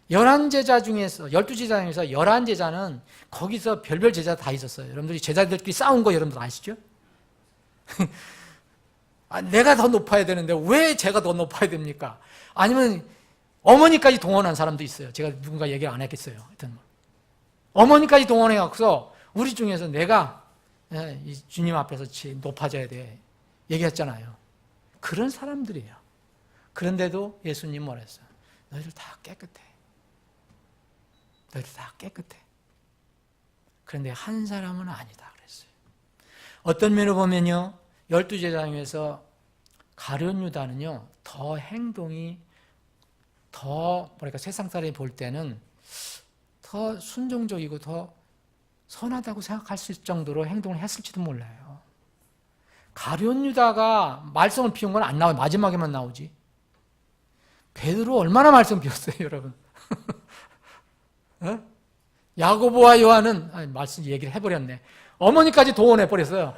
11제자 중에서 12제자 중에서 11제자는 거기서 별별 제자 다 있었어요. 여러분들이 제자들끼리 싸운 거 여러분들 아시죠? 내가 더 높아야 되는데 왜 제가 더 높아야 됩니까? 아니면 어머니까지 동원한 사람도 있어요. 제가 누군가 얘기 안 했겠어요. 하여튼 어머니까지 동원해갖고서 우리 중에서 내가 주님 앞에서 높아져야 돼 얘기했잖아요. 그런 사람들이에요. 그런데도 예수님 뭐라 했어요? 너희들 다 깨끗해. 너희들 다 깨끗해. 그런데 한 사람은 아니다 그랬어요. 어떤 면으로 보면요, 12제자 중에서 가룟 유다는요, 더 행동이 세상 사람이 볼 때는 더 순종적이고 더 선하다고 생각할 수 있을 정도로 행동을 했을지도 몰라요. 가룟 유다가 말썽을 피운 건 안 나와요. 마지막에만 나오지. 베드로 얼마나 말썽 피웠어요, 여러분. 야고보와 요한은 말씀 얘기를 해버렸네. 어머니까지 동원해 버렸어요.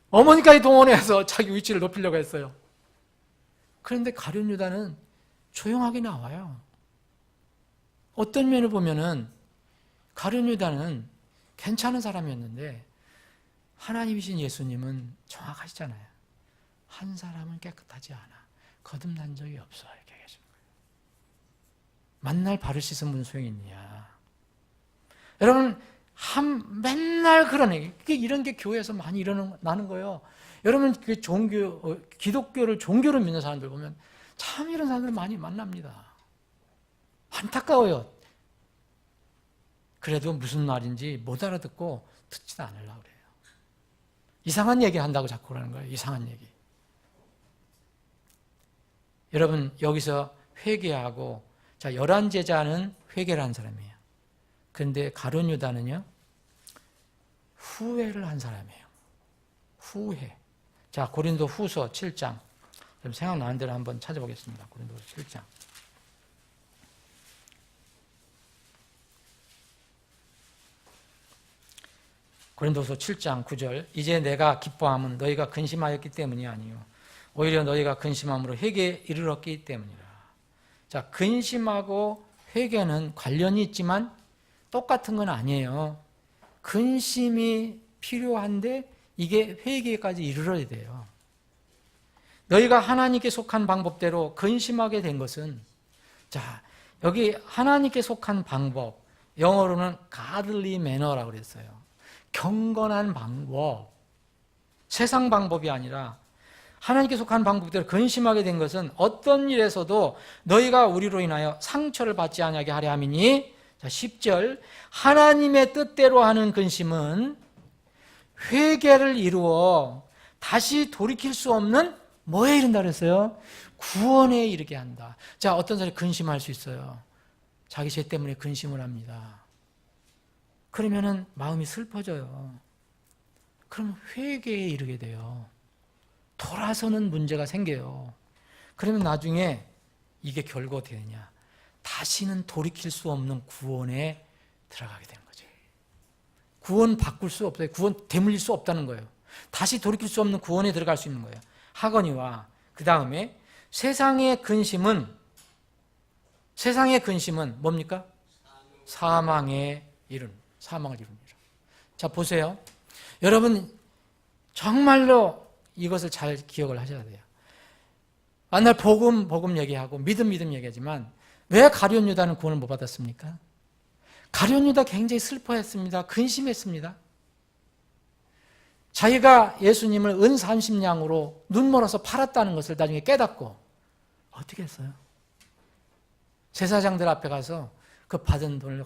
어머니까지 동원해서 자기 위치를 높이려고 했어요. 그런데 가룟 유다는 조용하게 나와요. 어떤 면을 보면은 가룟 유다는 괜찮은 사람이었는데 하나님이신 예수님은 정확하시잖아요. 한 사람은 깨끗하지 않아. 거듭난 적이 없어. 이렇게 얘기하시는 거예요. 만날 발을 씻은 분 소용이 있느냐. 여러분, 맨날 그러네. 이런 게 교회에서 많이 나는 거예요. 여러분, 기독교를 종교로 믿는 사람들 보면 참 이런 사람들 많이 만납니다. 안타까워요. 그래도 무슨 말인지 못 알아듣고 듣지도 않으려고 그래요. 이상한 얘기 한다고 자꾸 그러는 거예요. 이상한 얘기. 여러분 여기서 회개하고, 자, 11제자는 회개를 한 사람이에요. 그런데 가룟 유다는요, 후회를 한 사람이에요. 후회. 자, 고린도 후서 7장. 좀 생각나는 대로 한번 찾아보겠습니다. 고린도 후서 7장. 고린도서 7장 9절. 이제 내가 기뻐함은 너희가 근심하였기 때문이 아니요 오히려 너희가 근심함으로 회개에 이르렀기 때문이라. 자, 근심하고 회개는 관련이 있지만 똑같은 건 아니에요. 근심이 필요한데 이게 회개까지 이르러야 돼요. 너희가 하나님께 속한 방법대로 근심하게 된 것은, 자, 여기 하나님께 속한 방법, 영어로는 godly manner라고 그랬어요. 경건한 방법, 세상 방법이 아니라 하나님께 속한 방법대로 근심하게 된 것은 어떤 일에서도 너희가 우리로 인하여 상처를 받지 아니하게 하려 함이니, 자, 10절, 하나님의 뜻대로 하는 근심은 회개를 이루어 다시 돌이킬 수 없는 뭐에 이른다 그랬어요? 구원에 이르게 한다. 자, 어떤 사람이 근심할 수 있어요. 자기 죄 때문에 근심을 합니다. 그러면은 마음이 슬퍼져요. 그럼 회개에 이르게 돼요. 돌아서는 문제가 생겨요. 그러면 나중에 이게 결국 어떻게 되냐? 다시는 돌이킬 수 없는 구원에 들어가게 되는 거죠. 구원 바꿀 수 없어요. 구원 되물릴 수 없다는 거예요. 다시 돌이킬 수 없는 구원에 들어갈 수 있는 거예요. 하거니와, 그 다음에 세상의 근심은 뭡니까? 사망을 이룹니다. 자, 보세요. 여러분 정말로 이것을 잘 기억을 하셔야 돼요. 맨날 복음 얘기하고 믿음 얘기하지만 왜 가룟 유다는 구원을 못 받았습니까? 가룟 유다 굉장히 슬퍼했습니다. 근심했습니다. 자기가 예수님을 은 30냥으로 눈멀어서 팔았다는 것을 나중에 깨닫고 어떻게 했어요? 제사장들 앞에 가서 그 받은 돈을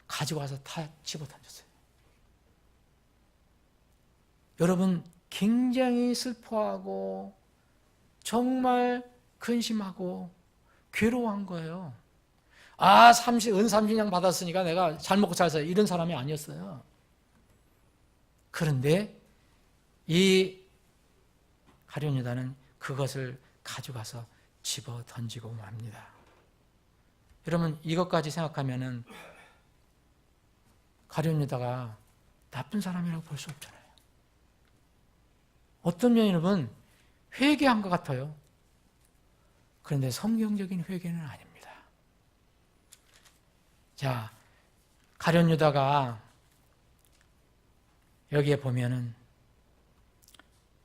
가지고 와서 다 집어던졌어요. 여러분 굉장히 슬퍼하고 정말 근심하고 괴로워한 거예요. 은 30냥 받았으니까 내가 잘 먹고 잘 살아요. 이런 사람이 아니었어요. 그런데 이 가룟 유다는 그것을 가져가서 집어 던지고 맙니다. 여러분 이것까지 생각하면은 가룟 유다가 나쁜 사람이라고 볼 수 없잖아요. 어떤 면에는 회개한 것 같아요. 그런데 성경적인 회개는 아닙니다. 자, 가룟 유다가 여기에 보면은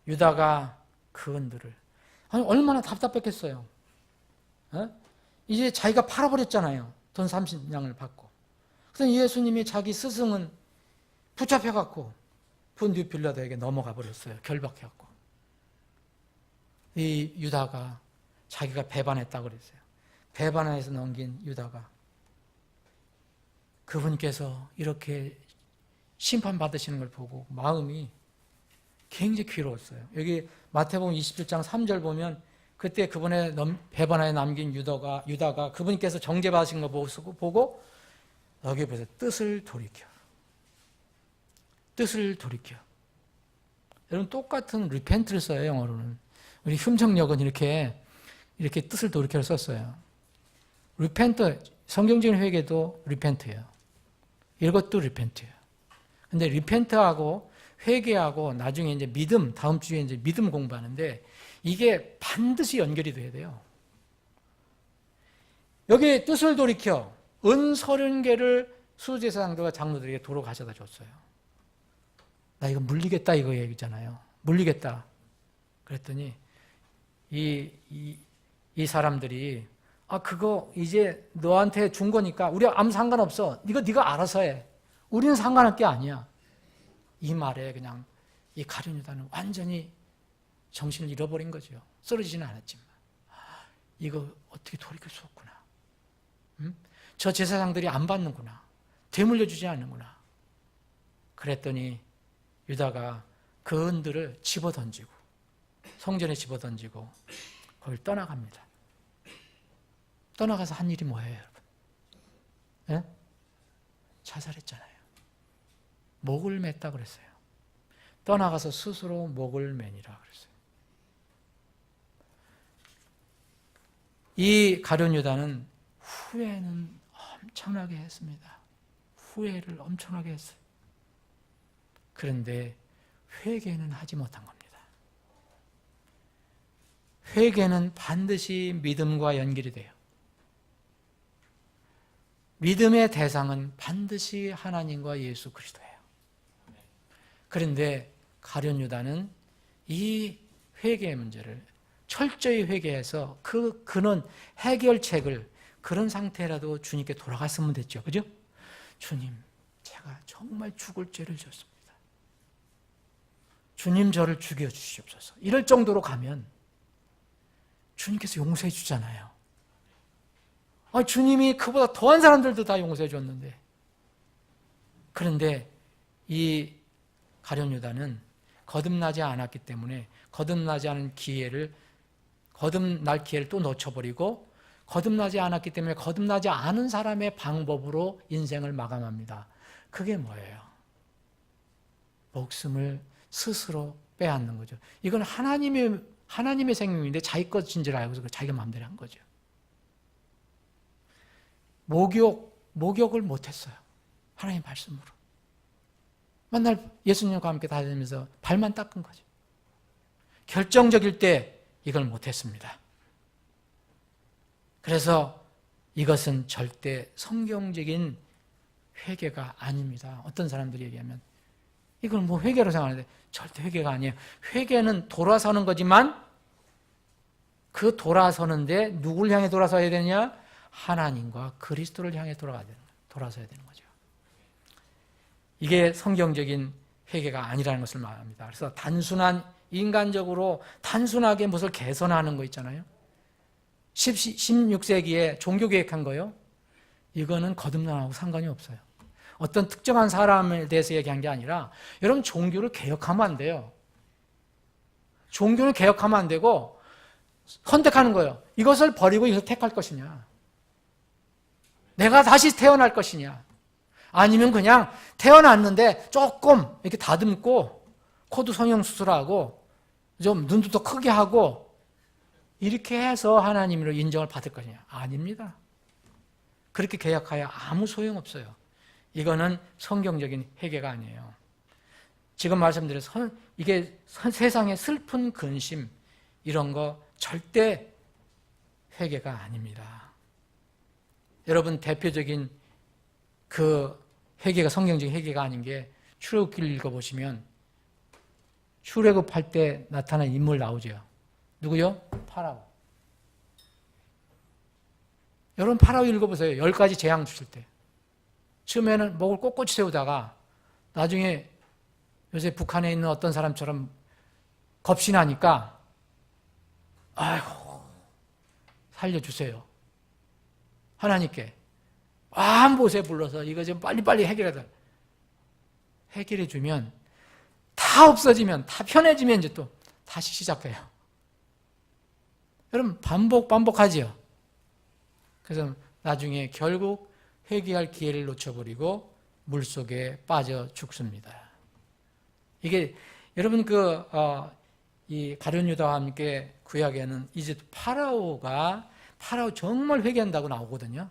유다가 그분들을 얼마나 답답했겠어요. 이제 자기가 팔아버렸잖아요. 돈 30냥을 받고. 그래서 예수님이 자기 스승은 붙잡혀갖고 본디오 빌라도에게 넘어가 버렸어요. 결박해갖고. 이 유다가 자기가 배반했다고 그랬어요. 배반해서 넘긴 유다가 그분께서 이렇게 심판받으시는 걸 보고 마음이 굉장히 괴로웠어요. 여기 마태복음 27장 3절 보면 그때 그분의 배반하여 남긴 유다가 그분께서 정죄받으신 거 보고 여기 보세요. 뜻을 돌이켜. 여러분 똑같은 리펜트를 써요. 영어로는. 우리 흠정역은 이렇게 뜻을 돌이켜를 썼어요. 리펜트, 성경적인 회개도 리펜트예요. 이것도 리펜트예요. 근데 리펜트하고 회개하고 나중에 이제 믿음, 다음 주에 이제 믿음 공부하는데 이게 반드시 연결이 돼야 돼요. 여기 뜻을 돌이켜 은 30개를 수제사장들과 장로들에게 도로 가져다 줬어요. 나 이거 물리겠다 이거 얘기잖아요. 물리겠다. 그랬더니 이 사람들이 그거 이제 너한테 준 거니까 우리 아무 상관없어. 이거 네가 알아서 해. 우리는 상관할 게 아니야. 이 말에 그냥 이 가룟 유다는 완전히 정신을 잃어버린 거죠. 쓰러지지는 않았지만. 이거 어떻게 돌이킬 수 없구나. 저 제사장들이 안 받는구나. 되물려 주지 않는구나. 그랬더니 유다가 그 은들을 집어던지고 성전에 집어던지고 거길 떠나갑니다. 떠나가서 한 일이 뭐예요, 여러분? 네? 자살했잖아요. 목을 맸다 그랬어요. 떠나가서 스스로 목을 매니라 그랬어요. 이 가룟 유다는 후회는 엄청나게 했습니다. 후회를 엄청나게 했어요. 그런데 회개는 하지 못한 겁니다. 회개는 반드시 믿음과 연결이 돼요. 믿음의 대상은 반드시 하나님과 예수 그리스도예요. 그런데 가룟 유다는 이 회개의 문제를 철저히 회개해서 그 근원 해결책을 그런 상태라도 주님께 돌아갔으면 됐죠. 그죠? 주님, 제가 정말 죽을 죄를 졌습니다. 주님 저를 죽여주시옵소서. 이럴 정도로 가면 주님께서 용서해 주잖아요. 주님이 그보다 더한 사람들도 다 용서해 줬는데. 그런데 이 가룟 유다는 거듭나지 않았기 때문에 거듭나지 않은 기회를 거듭날 기회를 또 놓쳐버리고 거듭나지 않았기 때문에 거듭나지 않은 사람의 방법으로 인생을 마감합니다. 그게 뭐예요? 목숨을 스스로 빼앗는 거죠. 이건 하나님의 생명인데 자기 것인 줄 알고서 자기가 마음대로 한 거죠. 목욕을 못했어요. 하나님 말씀으로. 맨날 예수님과 함께 다니면서 발만 닦은 거죠. 결정적일 때 이걸 못했습니다. 그래서 이것은 절대 성경적인 회개가 아닙니다. 어떤 사람들이 얘기하면 이걸 뭐 회개로 생각하는데 절대 회개가 아니에요. 회개는 돌아서는 거지만 그 돌아서는데 누굴 향해 돌아서야 되냐? 하나님과 그리스도를 향해 돌아서야 되는 거죠. 이게 성경적인 회개가 아니라는 것을 말합니다. 그래서 인간적으로 단순하게 무엇을 개선하는 거 있잖아요. 16세기에 종교 개혁한 거요. 이거는 거듭남하고 상관이 없어요. 어떤 특정한 사람에 대해서 얘기한 게 아니라 여러분 종교를 개혁하면 안 돼요. 종교를 개혁하면 안 되고 선택하는 거예요. 이것을 버리고 이것을 택할 것이냐. 내가 다시 태어날 것이냐. 아니면 그냥 태어났는데 조금 이렇게 다듬고 코도 성형수술하고 좀 눈도 더 크게 하고 이렇게 해서 하나님으로 인정을 받을 것이냐. 아닙니다. 그렇게 개혁하여 아무 소용없어요. 이거는 성경적인 회개가 아니에요. 지금 말씀드린 이게 세상의 슬픈 근심 이런 거 절대 회개가 아닙니다. 여러분 대표적인 그 회개가 성경적인 회개가 아닌 게 출애굽기를 읽어보시면 출애굽할 때 나타난 인물 나오죠. 누구요? 파라오. 여러분 파라오 읽어보세요. 10가지 재앙 주실 때. 처음에는 목을 꼿꼿이 세우다가 나중에 요새 북한에 있는 어떤 사람처럼 겁신하니까 아이고 살려주세요. 하나님께 한 곳에 불러서 이거 좀 빨리빨리 해결해 주면 다 없어지면 다 편해지면 이제 또 다시 시작해요. 여러분 반복하지요. 그래서 나중에 결국 회개할 기회를 놓쳐버리고 물속에 빠져 죽습니다. 이게 여러분 이 가룟 유다와 함께 구약에는 이제 파라오 정말 회개한다고 나오거든요.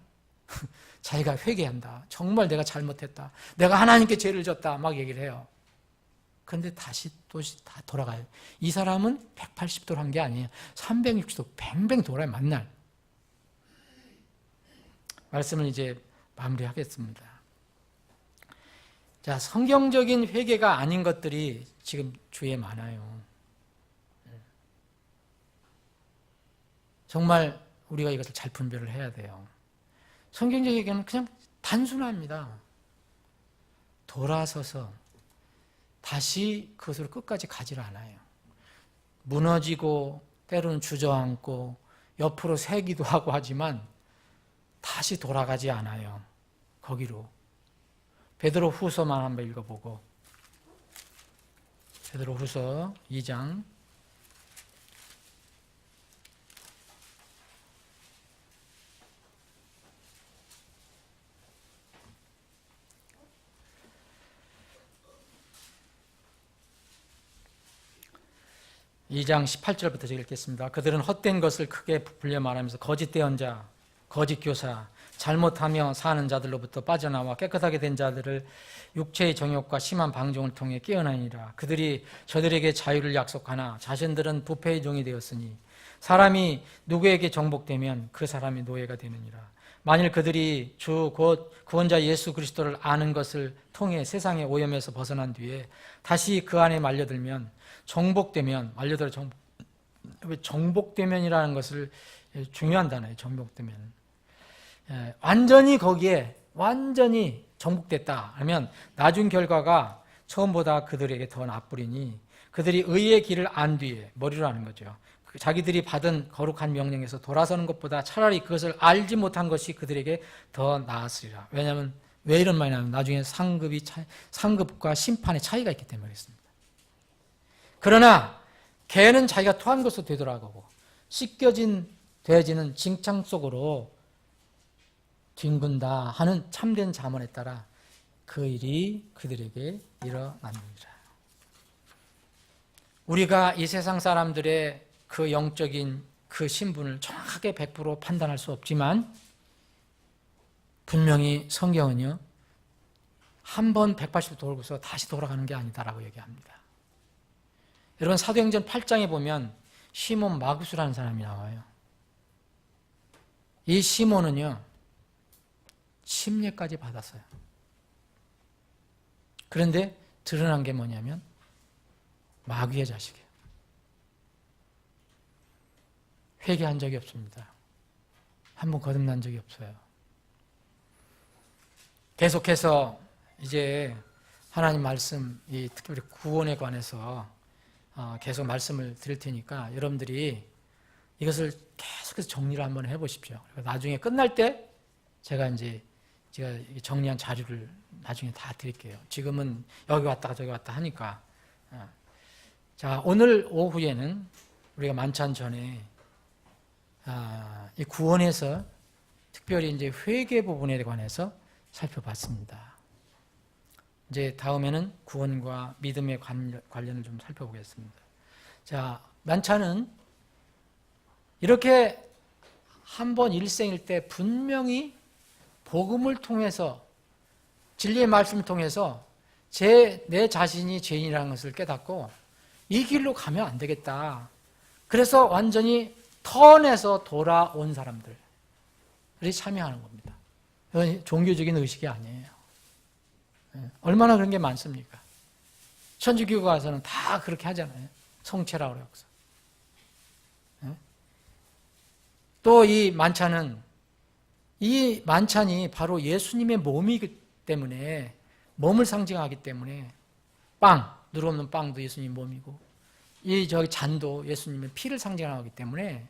자기가 회개한다. 정말 내가 잘못했다. 내가 하나님께 죄를 졌다. 막 얘기를 해요. 그런데 다시 다 돌아가요. 이 사람은 180도로 한 게 아니에요. 360도 뱅뱅 돌아요. 만날. 말씀을 이제 마무리하겠습니다. 자, 성경적인 회개가 아닌 것들이 지금 주위에 많아요. 정말 우리가 이것을 잘 분별을 해야 돼요. 성경적 회개는 그냥 단순합니다. 돌아서서 다시 그것으로 끝까지 가지를 않아요. 무너지고 때로는 주저앉고 옆으로 새기도 하고 하지만 다시 돌아가지 않아요. 거기로. 베드로 후서만 한번 읽어보고. 베드로 후서 2장 18절부터 제가 읽겠습니다. 그들은 헛된 것을 크게 부풀려 말하면서 거짓 대언자, 거짓 교사, 잘못하며 사는 자들로부터 빠져나와 깨끗하게 된 자들을 육체의 정욕과 심한 방종을 통해 깨어나니라. 그들이 저들에게 자유를 약속하나 자신들은 부패의 종이 되었으니 사람이 누구에게 정복되면 그 사람이 노예가 되느니라. 만일 그들이 주 곧 구원자 예수 그리스도를 아는 것을 통해 세상의 오염에서 벗어난 뒤에 다시 그 안에 말려들면 정복되면, 말려들어 정복되면이라는 것을 중요한 단어예요. 정복되면. 완전히 거기에 완전히 정복됐다 하면 나중 결과가 처음보다 그들에게 더 나쁘리니 그들이 의의 길을 안 뒤에, 머리로 하는 거죠. 자기들이 받은 거룩한 명령에서 돌아서는 것보다 차라리 그것을 알지 못한 것이 그들에게 더 나았으리라. 왜냐하면 왜 이런 말이 나면 나중에 상급과 심판의 차이가 있기 때문에 그렇습니다. 그러나 개는 자기가 토한 것으로 되돌아가고 씻겨진 돼지는 징창 속으로 뒹군다 하는 참된 잠언에 따라 그 일이 그들에게 일어납니다. 우리가 이 세상 사람들의 그 영적인 그 신분을 정확하게 100% 판단할 수 없지만 분명히 성경은요, 한 번 180도 돌고서 다시 돌아가는 게 아니다라고 얘기합니다. 여러분, 사도행전 8장에 보면 시몬 마구스라는 사람이 나와요. 이 시몬은요, 침례까지 받았어요. 그런데 드러난 게 뭐냐면 마귀의 자식이에요. 회개한 적이 없습니다. 한 번 거듭난 적이 없어요. 계속해서 이제 하나님 말씀, 특별히 구원에 관해서 계속 말씀을 드릴 테니까 여러분들이 이것을 계속해서 정리를 한번 해보십시오. 나중에 끝날 때 제가 정리한 자료를 나중에 다 드릴게요. 지금은 여기 왔다가 저기 왔다 하니까. 자, 오늘 오후에는 우리가 만찬 전에 이 구원에서 특별히 이제 회개 부분에 관해서 살펴봤습니다. 이제 다음에는 구원과 믿음의 관련을 좀 살펴보겠습니다. 자, 만찬은 이렇게 한번 일생일 때 분명히 복음을 통해서, 진리의 말씀을 통해서 내 자신이 죄인이라는 것을 깨닫고 이 길로 가면 안 되겠다. 그래서 완전히 턴해서 돌아온 사람들이 참여하는 겁니다. 이건 종교적인 의식이 아니에요. 얼마나 그런 게 많습니까? 천주교 가서는 다 그렇게 하잖아요. 성체라고 그래서. 또 이 만찬이 바로 예수님의 몸이기 때문에, 몸을 상징하기 때문에 누룩 없는 빵도 예수님 몸이고 저기 잔도 예수님의 피를 상징하기 때문에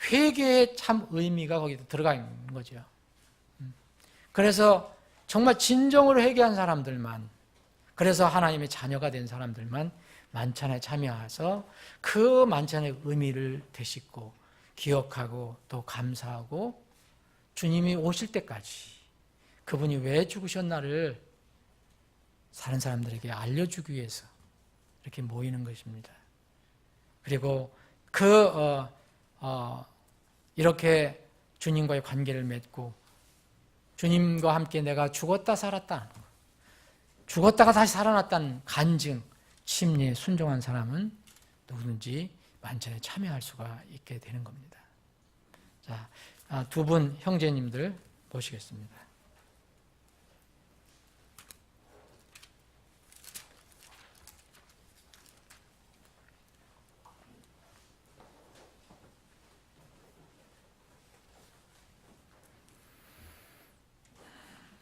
회개의 참 의미가 거기에 들어가 있는 거죠. 그래서 정말 진정으로 회개한 사람들만, 그래서 하나님의 자녀가 된 사람들만 만찬에 참여해서 그 만찬의 의미를 되씹고 기억하고 또 감사하고 주님이 오실 때까지 그분이 왜 죽으셨나를 다른 사람들에게 알려주기 위해서 이렇게 모이는 것입니다. 그리고 이렇게 주님과의 관계를 맺고 주님과 함께 내가 죽었다 살았다, 죽었다가 다시 살아났다는 간증, 심리에 순종한 사람은 누구든지 만찬에 참여할 수가 있게 되는 겁니다. 자, 두 분 형제님들 모시겠습니다.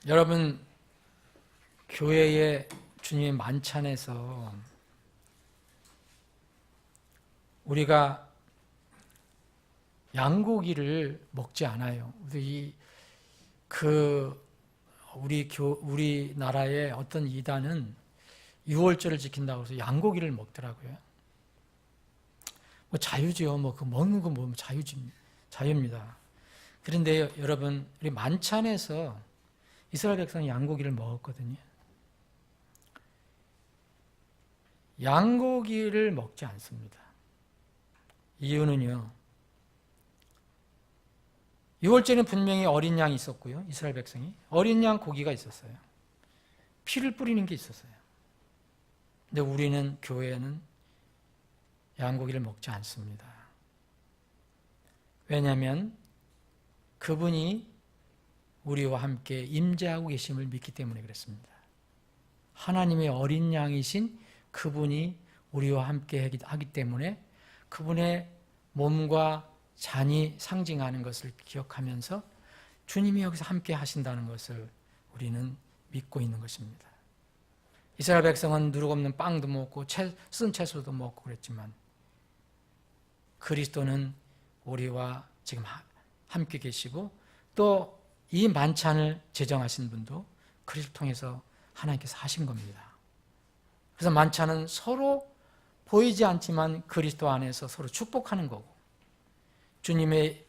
여러분, 교회의 주님의 만찬에서 우리가 양고기를 먹지 않아요. 우리나라의 어떤 이단은 유월절을 지킨다고 해서 양고기를 먹더라고요. 뭐 자유지요. 그 먹는 거 뭐 자유입니다. 그런데 여러분, 우리 만찬에서 이스라엘 백성이 양고기를 먹었거든요. 양고기를 먹지 않습니다. 이유는요, 6월절에는 분명히 어린 양이 있었고요. 이스라엘 백성이 어린 양 고기가 있었어요. 피를 뿌리는 게 있었어요. 근데 우리는, 교회는 양고기를 먹지 않습니다. 왜냐하면 그분이 우리와 함께 임재하고 계심을 믿기 때문에 그렇습니다. 하나님의 어린 양이신 그분이 우리와 함께 하기 때문에 그분의 몸과 잔이 상징하는 것을 기억하면서 주님이 여기서 함께 하신다는 것을 우리는 믿고 있는 것입니다. 이스라엘 백성은 누룩 없는 빵도 먹고 쓴 채소도 먹고 그랬지만 그리스도는 우리와 지금 함께 계시고 또 이 만찬을 제정하신 분도 그리스도를 통해서 하나님께서 하신 겁니다. 그래서 만찬은 서로 보이지 않지만 그리스도 안에서 서로 축복하는 거고 주님의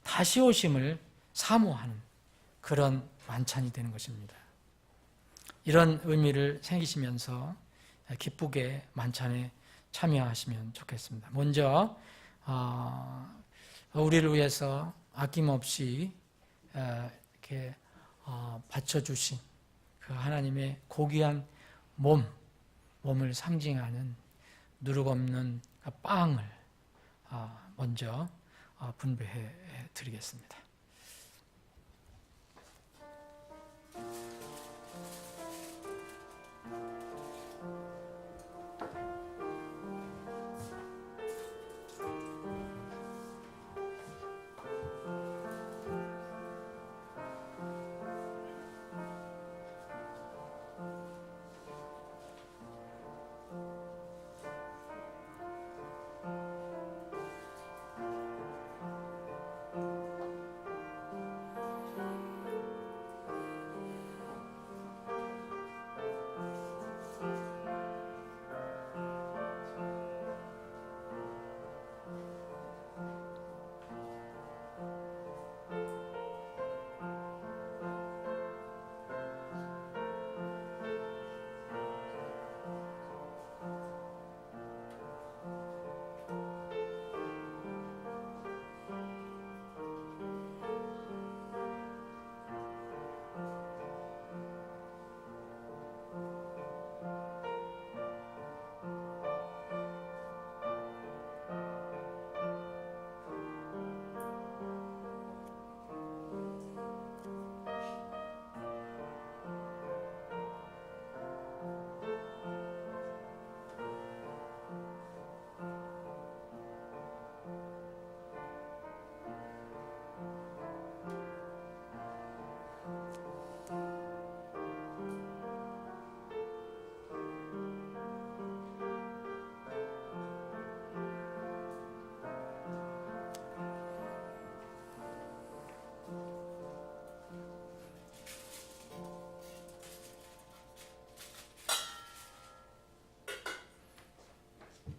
다시 오심을 사모하는 그런 만찬이 되는 것입니다. 이런 의미를 생기시면서 기쁘게 만찬에 참여하시면 좋겠습니다. 먼저 우리를 위해서 아낌없이 이렇게 바쳐주신 그 하나님의 고귀한 몸을 상징하는 누룩 없는 빵을 먼저 분배해 드리겠습니다.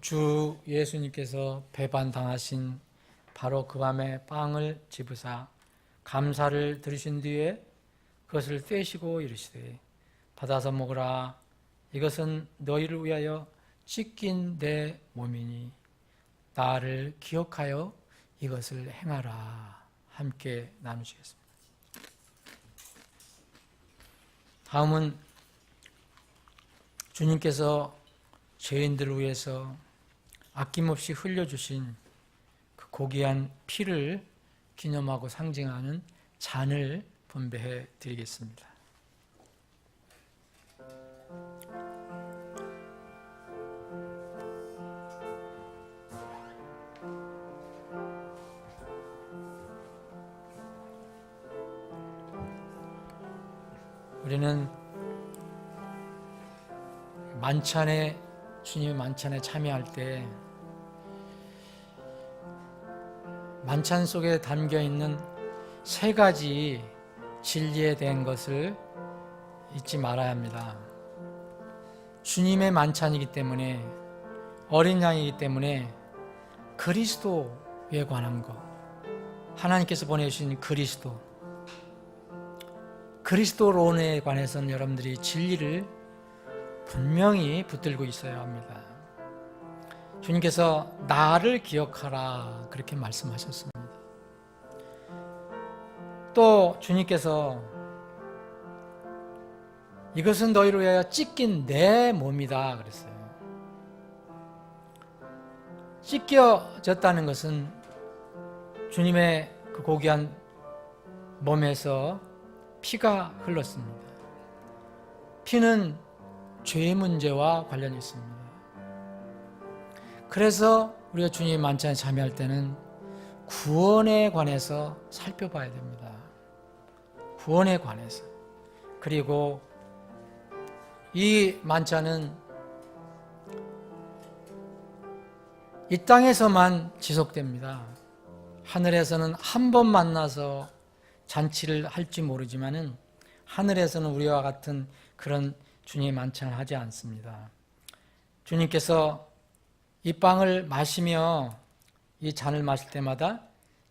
주 예수님께서 배반당하신 바로 그 밤에 빵을 집으사 감사를 들으신 뒤에 그것을 떼시고 이르시되 받아서 먹으라. 이것은 너희를 위하여 찢긴 내 몸이니 나를 기억하여 이것을 행하라. 함께 나누시겠습니다. 다음은 주님께서 죄인들을 위해서 아낌없이 흘려주신 그 고귀한 피를 기념하고 상징하는 잔을 분배해 드리겠습니다. 우리는 주님의 만찬에 참여할 때 만찬 속에 담겨 있는 세 가지 진리에 대한 것을 잊지 말아야 합니다. 주님의 만찬이기 때문에, 어린 양이기 때문에 그리스도에 관한 것, 하나님께서 보내주신 그리스도론에 관해서는 여러분들이 진리를 분명히 붙들고 있어야 합니다. 주님께서 나를 기억하라 그렇게 말씀하셨습니다. 또 주님께서 이것은 너희로 위하여 찢긴 내 몸이다 그랬어요. 찢겨졌다는 것은 주님의 그 고귀한 몸에서 피가 흘렀습니다. 피는 죄의 문제와 관련이 있습니다. 그래서 우리가 주님 만찬에 참여할 때는 구원에 관해서 살펴봐야 됩니다. 구원에 관해서. 그리고 이 만찬은 이 땅에서만 지속됩니다. 하늘에서는 한 번 만나서 잔치를 할지 모르지만은 하늘에서는 우리와 같은 그런 주님의 만찬을 하지 않습니다. 주님께서 이 빵을 마시며 이 잔을 마실 때마다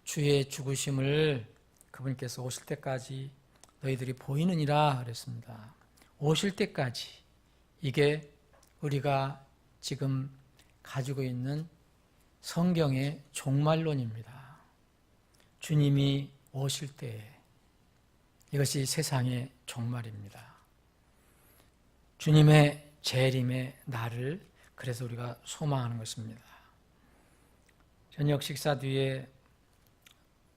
주의 죽으심을 그분께서 오실 때까지 너희들이 보이느니라 그랬습니다. 오실 때까지. 이게 우리가 지금 가지고 있는 성경의 종말론입니다. 주님이 오실 때에 이것이 세상의 종말입니다. 주님의 재림의 날을 그래서 우리가 소망하는 것입니다. 저녁 식사 뒤에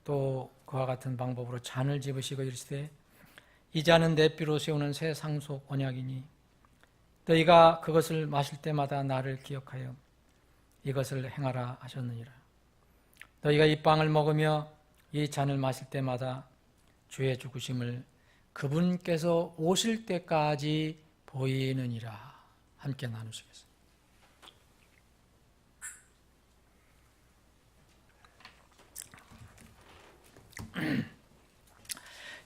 또 그와 같은 방법으로 잔을 집으시고 이르시되 이 잔은 내 피로 세우는 새 상속 언약이니 너희가 그것을 마실 때마다 나를 기억하여 이것을 행하라 하셨느니라. 너희가 이 빵을 먹으며 이 잔을 마실 때마다 주의 죽으심을 그분께서 오실 때까지 보이느니라. 함께 나누시겠습니다.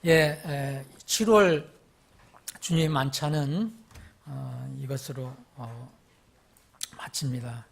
예, 7월 주님 만찬은 이것으로 마칩니다.